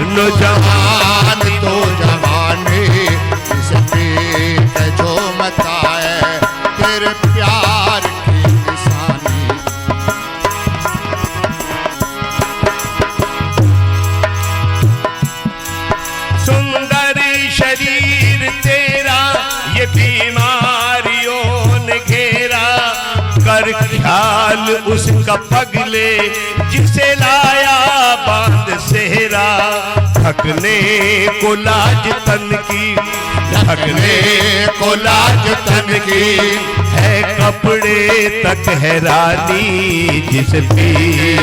नौजवान तो जवानी जिसे पी के झूमता है, तेरे प्यार की निशानी। सुंदर शरीर तेरा ये बीमारियों ने घेरा। कर ख्याल उसका पगले जिसे लाया बांध सेहरा। थकने को लाज तन की, थकने को लाज तन की, है कपड़े तक हैरानी। जिस पी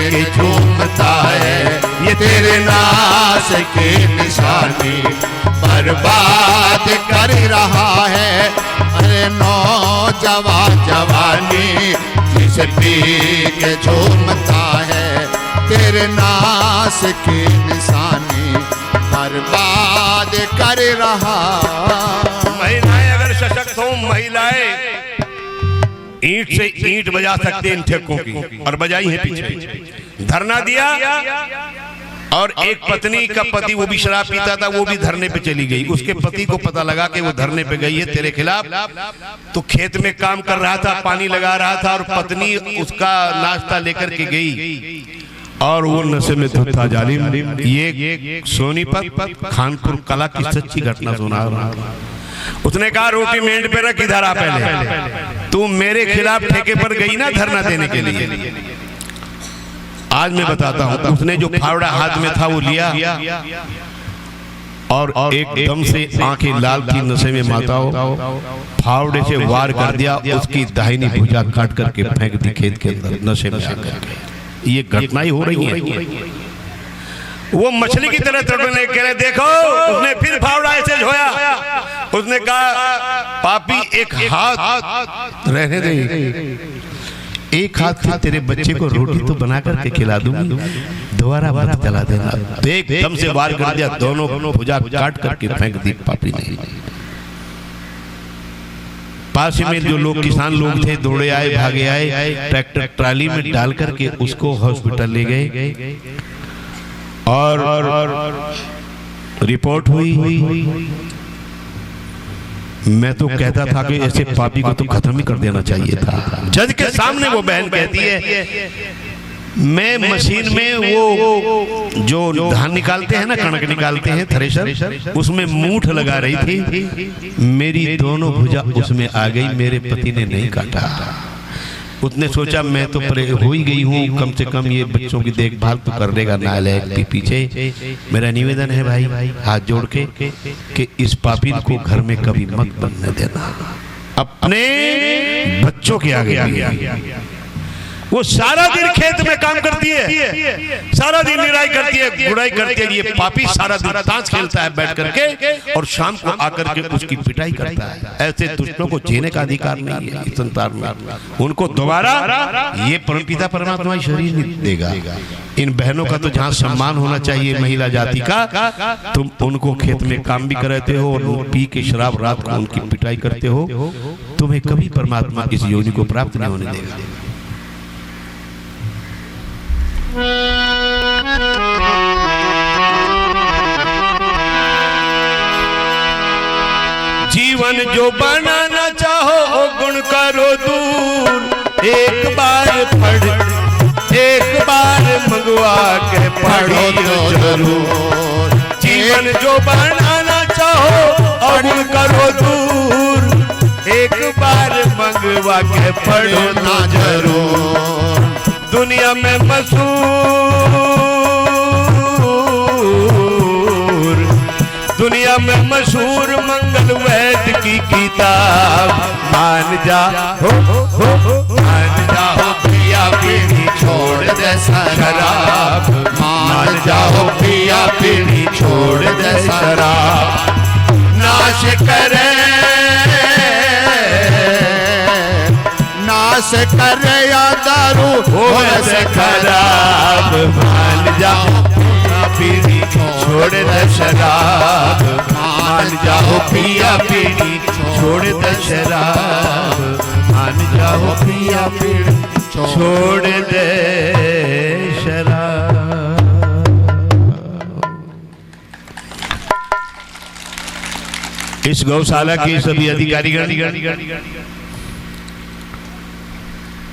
के झूमता है, ये तेरे नाश की निशानी। बर्बाद कर रहा है अरे नौजवान जवानी, जिस पी के झूमता है, तेरे नाश की निशानी। बर्बाद कर रहा। महिलाएं अगर सशक्त हो, महिलाएं ईंट से ईंट बजा सकते हैं इन ठेकों की, और बजाई है पीछे। धरना दिया और एक पत्नी का पति, वो भी शराब पीता था, वो भी धरने पे चली गई। उसके पति को पता लगा कि वो धरने पे गई है तेरे खिलाफ, तो खेत में काम कर रहा था, पानी लगा रहा था, और पत्नी उसका नाश्ता लेकर के गई और वो नशे में था जालिम। ये सोनीपत खानपुर कला की सच्ची घटना सुना रहा। उसने कहा रोटी मेंढ पे रख, इधर आ पहले। तू मेरे खिलाफ ठेके पर गई ना धरना देने के लिए। आज मैं बताता हूँ, उसने जो फावड़ा हाथ में था वो लिया और एकदम से आंखें लाल थी नशे में माताओं, फावड़े से वार कर दिया, उसकी दाहिनी भुजा काट करके फेंक दी खेत के अंदर नशे में आकर। ये घटनाएं हो रही है। वो मछली की तरह तड़पने के लिए, देखो उसने फिर फावड़ा ऐसे झोया। उसने कहा पापी एक हाथ रहने दे, एक हाथ से तेरे बच्चे को रोटी तो बना करके खिला दूंगी, दोबारा मत चला देना। तो एकदम से वार कर दिया, दोनों भुजा काट करके फेंक दी पापी ने। पास में जो लोग किसान लोग थे दौड़े आए, भागे आए, ट्रैक्टर ट्राली में डाल करके उसको हॉस्पिटल ले गए और रिपोर्ट हुई। मैं तो कहता था कि ऐसे पापी को तो खत्म ही कर देना चाहिए था। जज के सामने वो बहन कहती है मैं मशीन में वो जो धान निकालते हैं ना, कणक निकालते हैं थ्रेशर, उसमें मूठ लगा रही थी, मेरी दोनों भुजा उसमें आ गई, मेरे पति ने नहीं काटा। उसने सोचा मैं तो हो ही गई हूँ, कम से कम ये बच्चों की देखभाल तो कर लेगा नालायक के पीछे। मेरा निवेदन है भाई हाथ जोड़ के कि इस पापी को घर में कभी मत बनने देना, अपने बच्चों के आगे। वो सारा दिन खेत में काम करती है, सारा दिन निराई करती है, गुड़ाई करती है, ये पापी सारा दिन ताश खेलता है बैठ करके और शाम को आकर के उसकी पिटाई करता है। ऐसे दुष्टों को जीने का अधिकार नहीं है इस संसार में, उनको दोबारा ये परमपिता परमात्मा शरीर देगा। इन बहनों का तो जहाँ सम्मान होना चाहिए महिला जाति का, तुम उनको खेत में काम भी कराते हो और पी के शराब रात को उनकी पिटाई करते हो, तुम्हें कभी परमात्मा इस योनि को प्राप्त नहीं होने देगा। जीवन जो बनाना चाहो गुण करो दूर, एक बार पढ़ एक बार मंगवा के पढ़ो तो जरूर। जीवन जो बनाना चाहो और गुण करो दूर, एक बार मंगवा के पढ़ो ना जरूर। दुनिया में मशहूर, दुनिया में मशहूर मंगल वैद की किताब, मान जा हो मान जाओ पिया पीढ़ी छोड़ दे शराब, मान जाओ पिया पीढ़ी छोड़ दे शराब। नाश करे नाश करे या दारू हो से खराब, मान जाओ पीढ़ी छोड़ दे शराब, मान जाओ पिया पीढ़ी छोड़ दे शराब, मान जाओ पिया पीढ़ी छोड़ दे शराब। इस गौशाला के सभी अधिकारीगण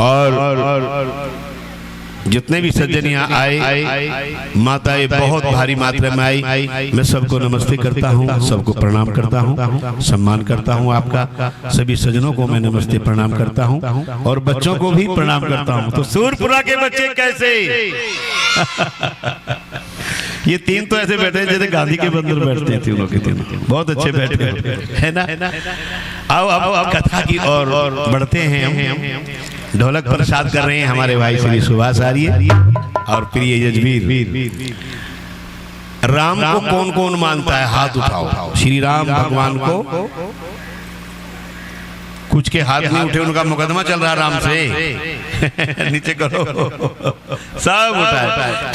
और जितने भी सज्जन यहाँ आए, माताएं बहुत भारी मात्रा में आई, मैं सबको नमस्ते करता हूँ, सबको प्रणाम करता हूँ, सम्मान करता हूँ आपका। सभी सज्जनों को मैं नमस्ते प्रणाम करता हूँ और बच्चों को भी प्रणाम करता हूँ। तो सूरपुरा के बच्चे कैसे ये तीन तो ऐसे बैठे जैसे गांधी के बंदर बैठते थे, तीनों के तीनों बहुत अच्छे बैठे है ना। आओ अब कथा की और बढ़ते हैं हम। ढोलक प्रसाद कर रहे हैं हमारे भाई श्री सुभाष आर्य और प्रिय यजवीर। राम को कौन कौन मानता है हाथ उठाओ। श्री राम भगवान को कुछ के हाथ नहीं उठे, उनका मुकदमा चल रहा राम से नीचे करो सब उठाए।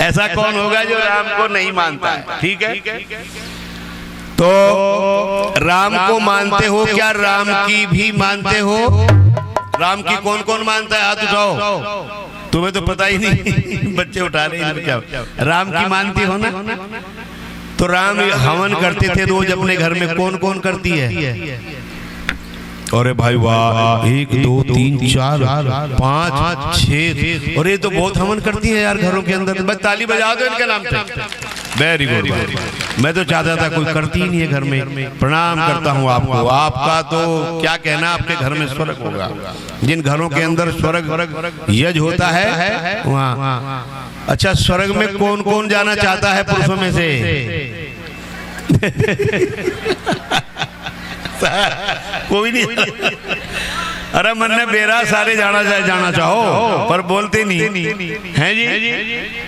ऐसा कौन होगा जो राम को नहीं मानता है? ठीक है, तो राम को मानते हो क्या? राम की भी मानते हो? राम की कौन कौन मानता है? हाथ उठाओ। तुम्हें तो पता ही नहीं बच्चे उठा रहे हैं क्या। राम की मानती हो ना? तो राम हवन करते थे रोज अपने घर में, कौन कौन करती है? अरे भाई वाह, 1 2 3 4 5 6, और ये तो बहुत हवन करती है यार घरों के अंदर। बस ताली बजा दो इनके नाम से। Very good. मैं तो चाहता था कोई करती ही नहीं है घर में। प्रणाम करता हूँ आपको। आपका तो क्या कहना, आपके घर में स्वर्ग होगा। जिन घरों के अंदर स्वर्ग यज्ञ होता है वहाँ। अच्छा, स्वर्ग में कौन कौन जाना चाहता है पुरुषों में से? कोई नहीं। अरे मन ने बेरा सारे जाना चाहो पर बोलते नहीं हैं जी।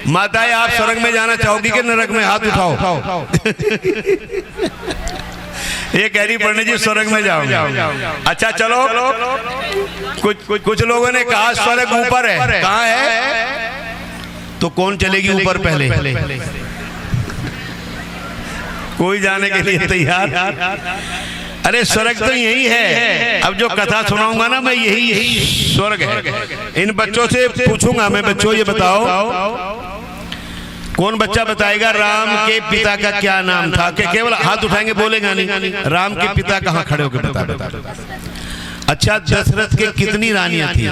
माताएं, आप स्वर्ग में जाना चाहोगी कि नरक में? हाथ उठाओ। ये कह रही पंडित जी स्वर्ग में जाओ। अच्छा चलो, कुछ लोगों ने कहा स्वर्ग ऊपर है। कहाँ है? तो कौन चलेगी ऊपर पहले? कोई जाने के लिए तैयार? अरे स्वर्ग तो यही है। अब जो कथा सुनाऊंगा ना मैं, यही स्वर्ग है। इन बच्चों से पूछूंगा मैं, बच्चों ये बताओ, कौन बच्चा बताएगा राम के पिता का क्या नाम था? केवल हाथ उठाएंगे, बोलेगा नहीं। राम के पिता कहाँ खड़े होकर बता। अच्छा, दशरथ के कितनी रानियां थी?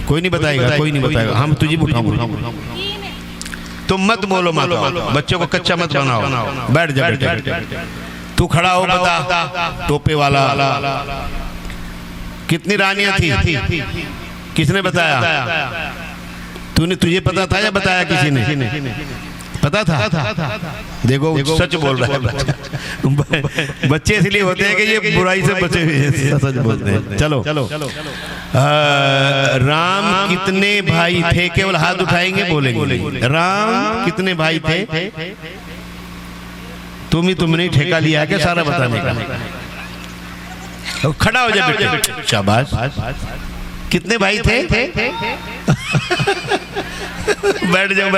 कोई नहीं बताएगा, कोई नहीं बताएगा, हम तुझे उठाऊंगे। तुम मत बोलो, मत बच्चों को कच्चा मत बनाओ। बैठ जा बेटे, तू खड़ा हो, बता टोपे वाला कितनी रानियां थी? किसने बताया? तूने, तुझे पता था या बताया किसी ने? पता था? देखो सच बोल रहा है। बच्चे इसलिए होते हैं कि ये बुराई से बचे हुए हैं, सच बोलते हैं। चलो राम कितने भाई थे? केवल हाथ उठाएंगे, बोलेंगे राम कितने भाई थे? तुमने ठेका लिया है क्या सारा बताने का? तो खड़ा हो जा बेटे, शाबाश। कितने भाई थे? बैठ जाओ।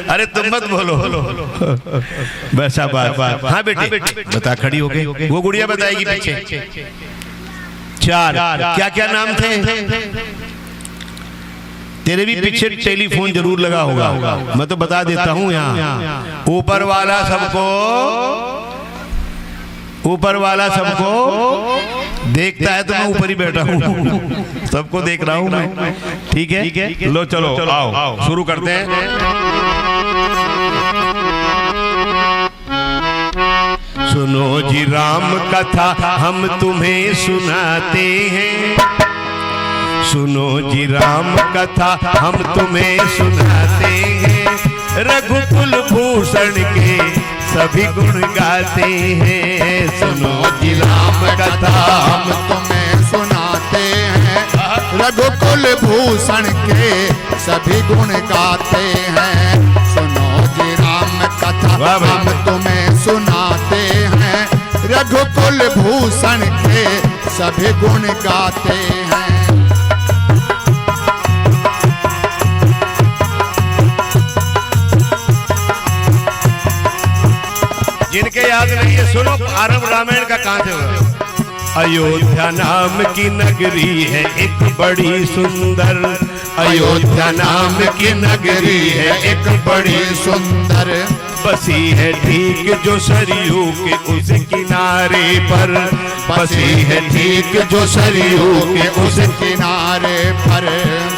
अरे तुम मत बोलो, बस शाबाश। हाँ बेटे बता, खड़ी हो गई। वो गुड़िया बताएगी पीछे। 4 क्या नाम थे तेरे? भी पीछे टेलीफोन जरूर लगा होगा, मैं तो बता देता हूँ। यहाँ ऊपर वाला सबको देखता है, तो मैं ऊपर ही बैठा हूँ, सबको देख रहा हूँ मैं। ठीक है, लो चलो आओ शुरू करते हैं। सुनो जी राम कथा हम तुम्हें सुनाते हैं, सुनो जी राम कथा हम तुम्हें सुनाते हैं। रघुकुल भूषण के सभी गुण गाते हैं। सुनो जी राम कथा हम तुम्हें सुनाते हैं, रघुकुल भूषण के सभी गुण गाते हैं। सुनो जी राम कथा हम तुम्हें सुनाते हैं, रघुकुल भूषण के सभी गुण गाते हैं। जिनके याद नहीं है सुनो, आरंभ रामायण का कहां से होगा। अयोध्या नाम की नगरी है एक बड़ी सुंदर, अयोध्या नाम की नगरी है एक बड़ी सुंदर। बसी है ठीक जो सरयू के उस किनारे पर, बसी है ठीक जो सरयू के उस किनारे पर।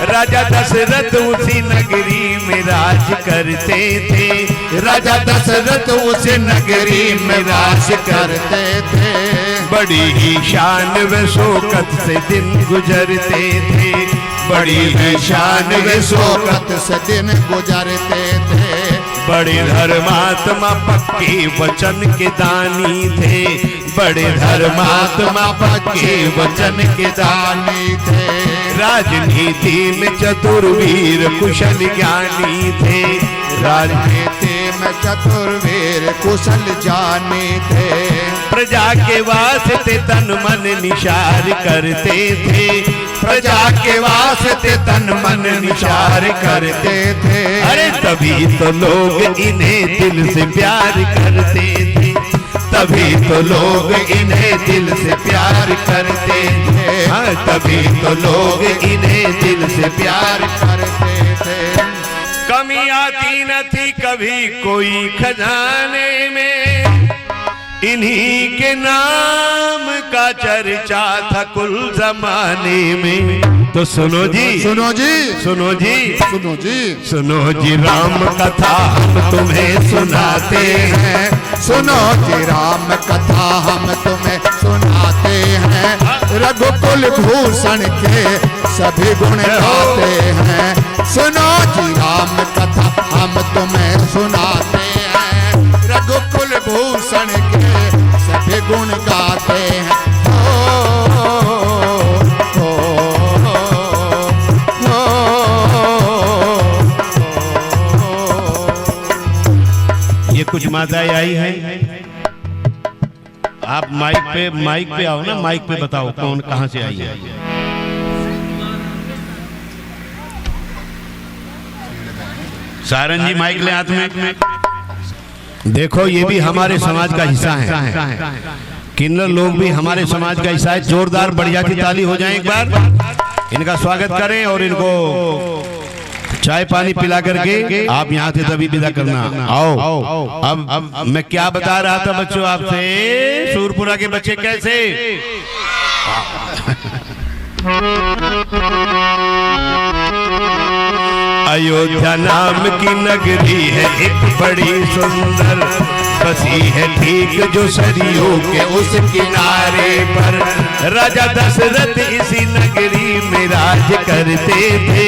राजा दशरथ उसी नगरी में राज करते थे, राजा दशरथ उस नगरी में राज करते थे। बड़ी ही शान व शौकत से दिन गुजरते थे, बड़ी ही शान व शौकत से दिन गुजरते थे। बड़े धर्मात्मा पक्के वचन के दानी थे, बड़े धर्मात्मा पक्के वचन के दानी थे। राजनीति में चतुर्वीर कुशल ज्ञानी थे, राजनीति में चतुर्वीर कुशल जानी थे। प्रजा के वास्ते तन मन निशार करते थे, प्रजा के वास्ते तन मन निशार करते थे। अरे तभी तो लोग इन्हें दिल से प्यार करते थे, तभी तो लोग इन्हें दिल से प्यार करते थे। हाँ, तभी तो लोग इन्हें दिल से प्यार करते थे। कमी आती न थी कभी कोई खजाने में, इन्हीं के नाम का चर्चा था कुल जमाने में। तो सुनो जी, सुनो जी, सुनो जी, सुनो जी, सुनो जी राम कथा हम तुम्हें सुनाते हैं, सुनो जी राम कथा हम तुम्हें सुनाते हैं। रघुकुल भूषण के सभी गुण गाते हैं। सुनो जी राम कथा हम तुम्हें सुनाते हैं, रघुकुल भूषण के सभी गुण गाते हैं। ये कुछ माताएं आई हैं, आप माइक पे आओ ना, माइक पे बताओ कौन कहां से आई है। सारन जी माइक ले हाथ में। देखो ये भी हमारे समाज का हिस्सा है, किन्नर लोग भी हमारे समाज का हिस्सा है। जोरदार बढ़िया की ताली हो जाए एक बार, इनका स्वागत करें और इनको चाय पानी पिला करके आप यहाँ से तभी विदा करना। आओ अब मैं क्या बता रहा था बच्चों आपसे, सूरपुरा के बच्चे कैसे अयोध्या नाम की नगरी है एक बड़ी सुंदर, बसी है ठीक जो सरयू के उस किनारे पर। राजा दशरथ इसी नगरी में राज करते थे,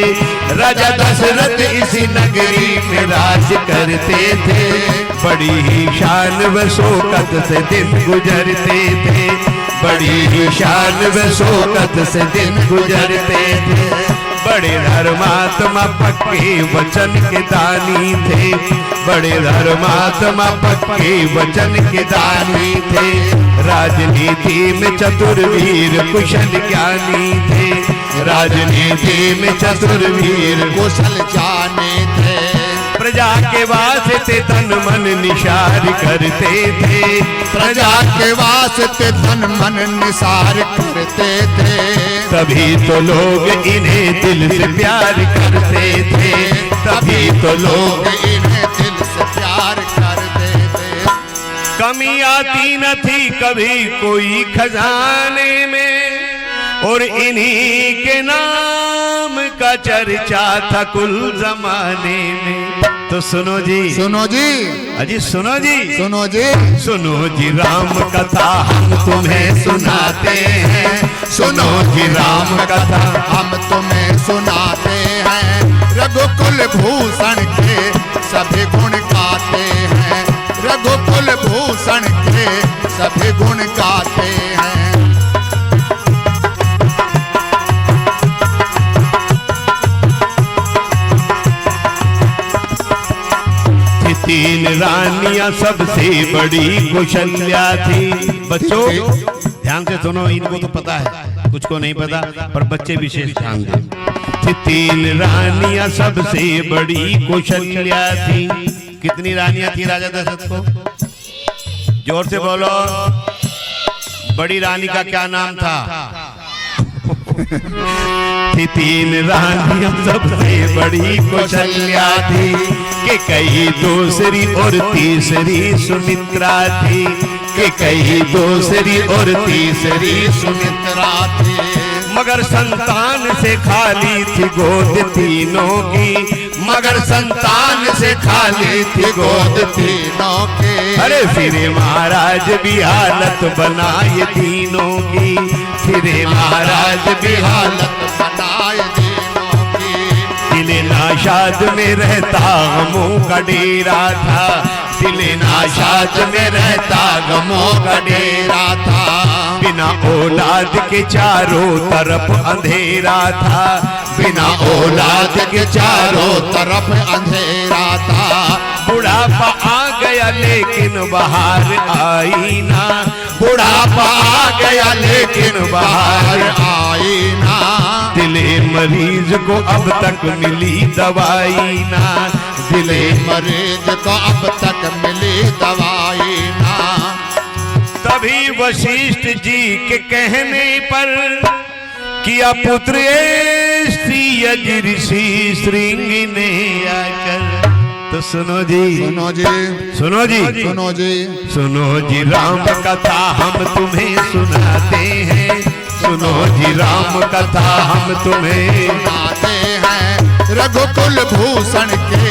राजा दशरथ इसी नगरी में राज करते थे। बड़ी ही शान व शौकत से दिन गुजरते थे, बड़ी ही शान व शौकत से दिन गुजरते थे। बड़े धर्मात्मा पक्के वचन के दानी थे, बड़े धर्मात्मा पक्के वचन के दानी थे। राजनीति में चतुरवीर कुशल ज्ञानी थे, राजनीति में चतुरवीर कुशल जाने थे। प्रजा के वास्ते तन मन निसार करते थे, प्रजा के वास्ते तन मन निसार करते थे। तभी तो लोग इन्हें दिल से प्यार करते थे, तभी तो लोग इन्हें दिल से प्यार करते थे। कमी आती न थी कभी कोई खजाने में, और इन्हीं के नाम का चर्चा था कुल जमाने में। तो सुनो जी, सुनो जी, अजी सुनो जी, सुनो जी, सुनो जी राम कथा हम तुम्हें सुनाते हैं, सुनो जी राम कथा हम तुम्हें सुनाते हैं। रघुकुल भूषण के सभी गुण गाते हैं, रघुकुल भूषण के सभी गुण गाते हैं। तीन रानियां सबसे बड़ी कौशल्या थी। बच्चों ध्यान से सुनो, इनको तो पता है, कुछ को नहीं पता, पर बच्चे विशेष ध्यान दें। तीन रानियां सबसे बड़ी कौशल्या थी। कितनी रानियां थी राजा दशरथ को? जोर से बोलो। बड़ी रानी का क्या नाम था? तीन रानियां सबसे बड़ी कौशल्या थी, कि कई दूसरी और तीसरी सुमित्रा थी, कि कई दूसरी और तीसरी सुमित्रा थी। मगर संतान से खाली थी गोद तीनों की, मगर संतान से खाली थी गोद तीनों की। अरे फिर महाराज भी हालत बनाए तीनों की, फिर महाराज भी हालत बनाए तीनों की। दिले नाशाद में रहता गमों का डेरा था, दिले नाशाद में रहता गमों का डेरा था। बिना औलाद के चारों तरफ अंधेरा था, बिना औलाद के चारों तरफ अंधेरा था। बुढ़ापा आ गया लेकिन बाहर आई ना, बुढ़ापा आ गया लेकिन बाहर आई ना। दिले मरीज को अब तक मिली दवाई ना, दिले मरीज को अब तक मिली दवाई ना। तभी वशिष्ठ जी के कहने पर किया पुत्र श्री ऋषि श्रृंग ने आकर। तो सुनो जी, सुनो जी, सुनो जी, सुनो जी, सुनो जी राम कथा हम तुम्हें सुनाते हैं, सुनो जी राम कथा हम तुम्हें सुनाते हैं। रघुकुल भूषण के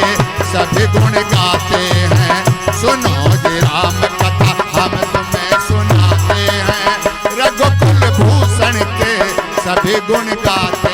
सभी गुण गाते हैं। सुनो जी राम कथा हम तुम्हें सुनाते हैं। रघुकुल भूषण के सभी गुण गाते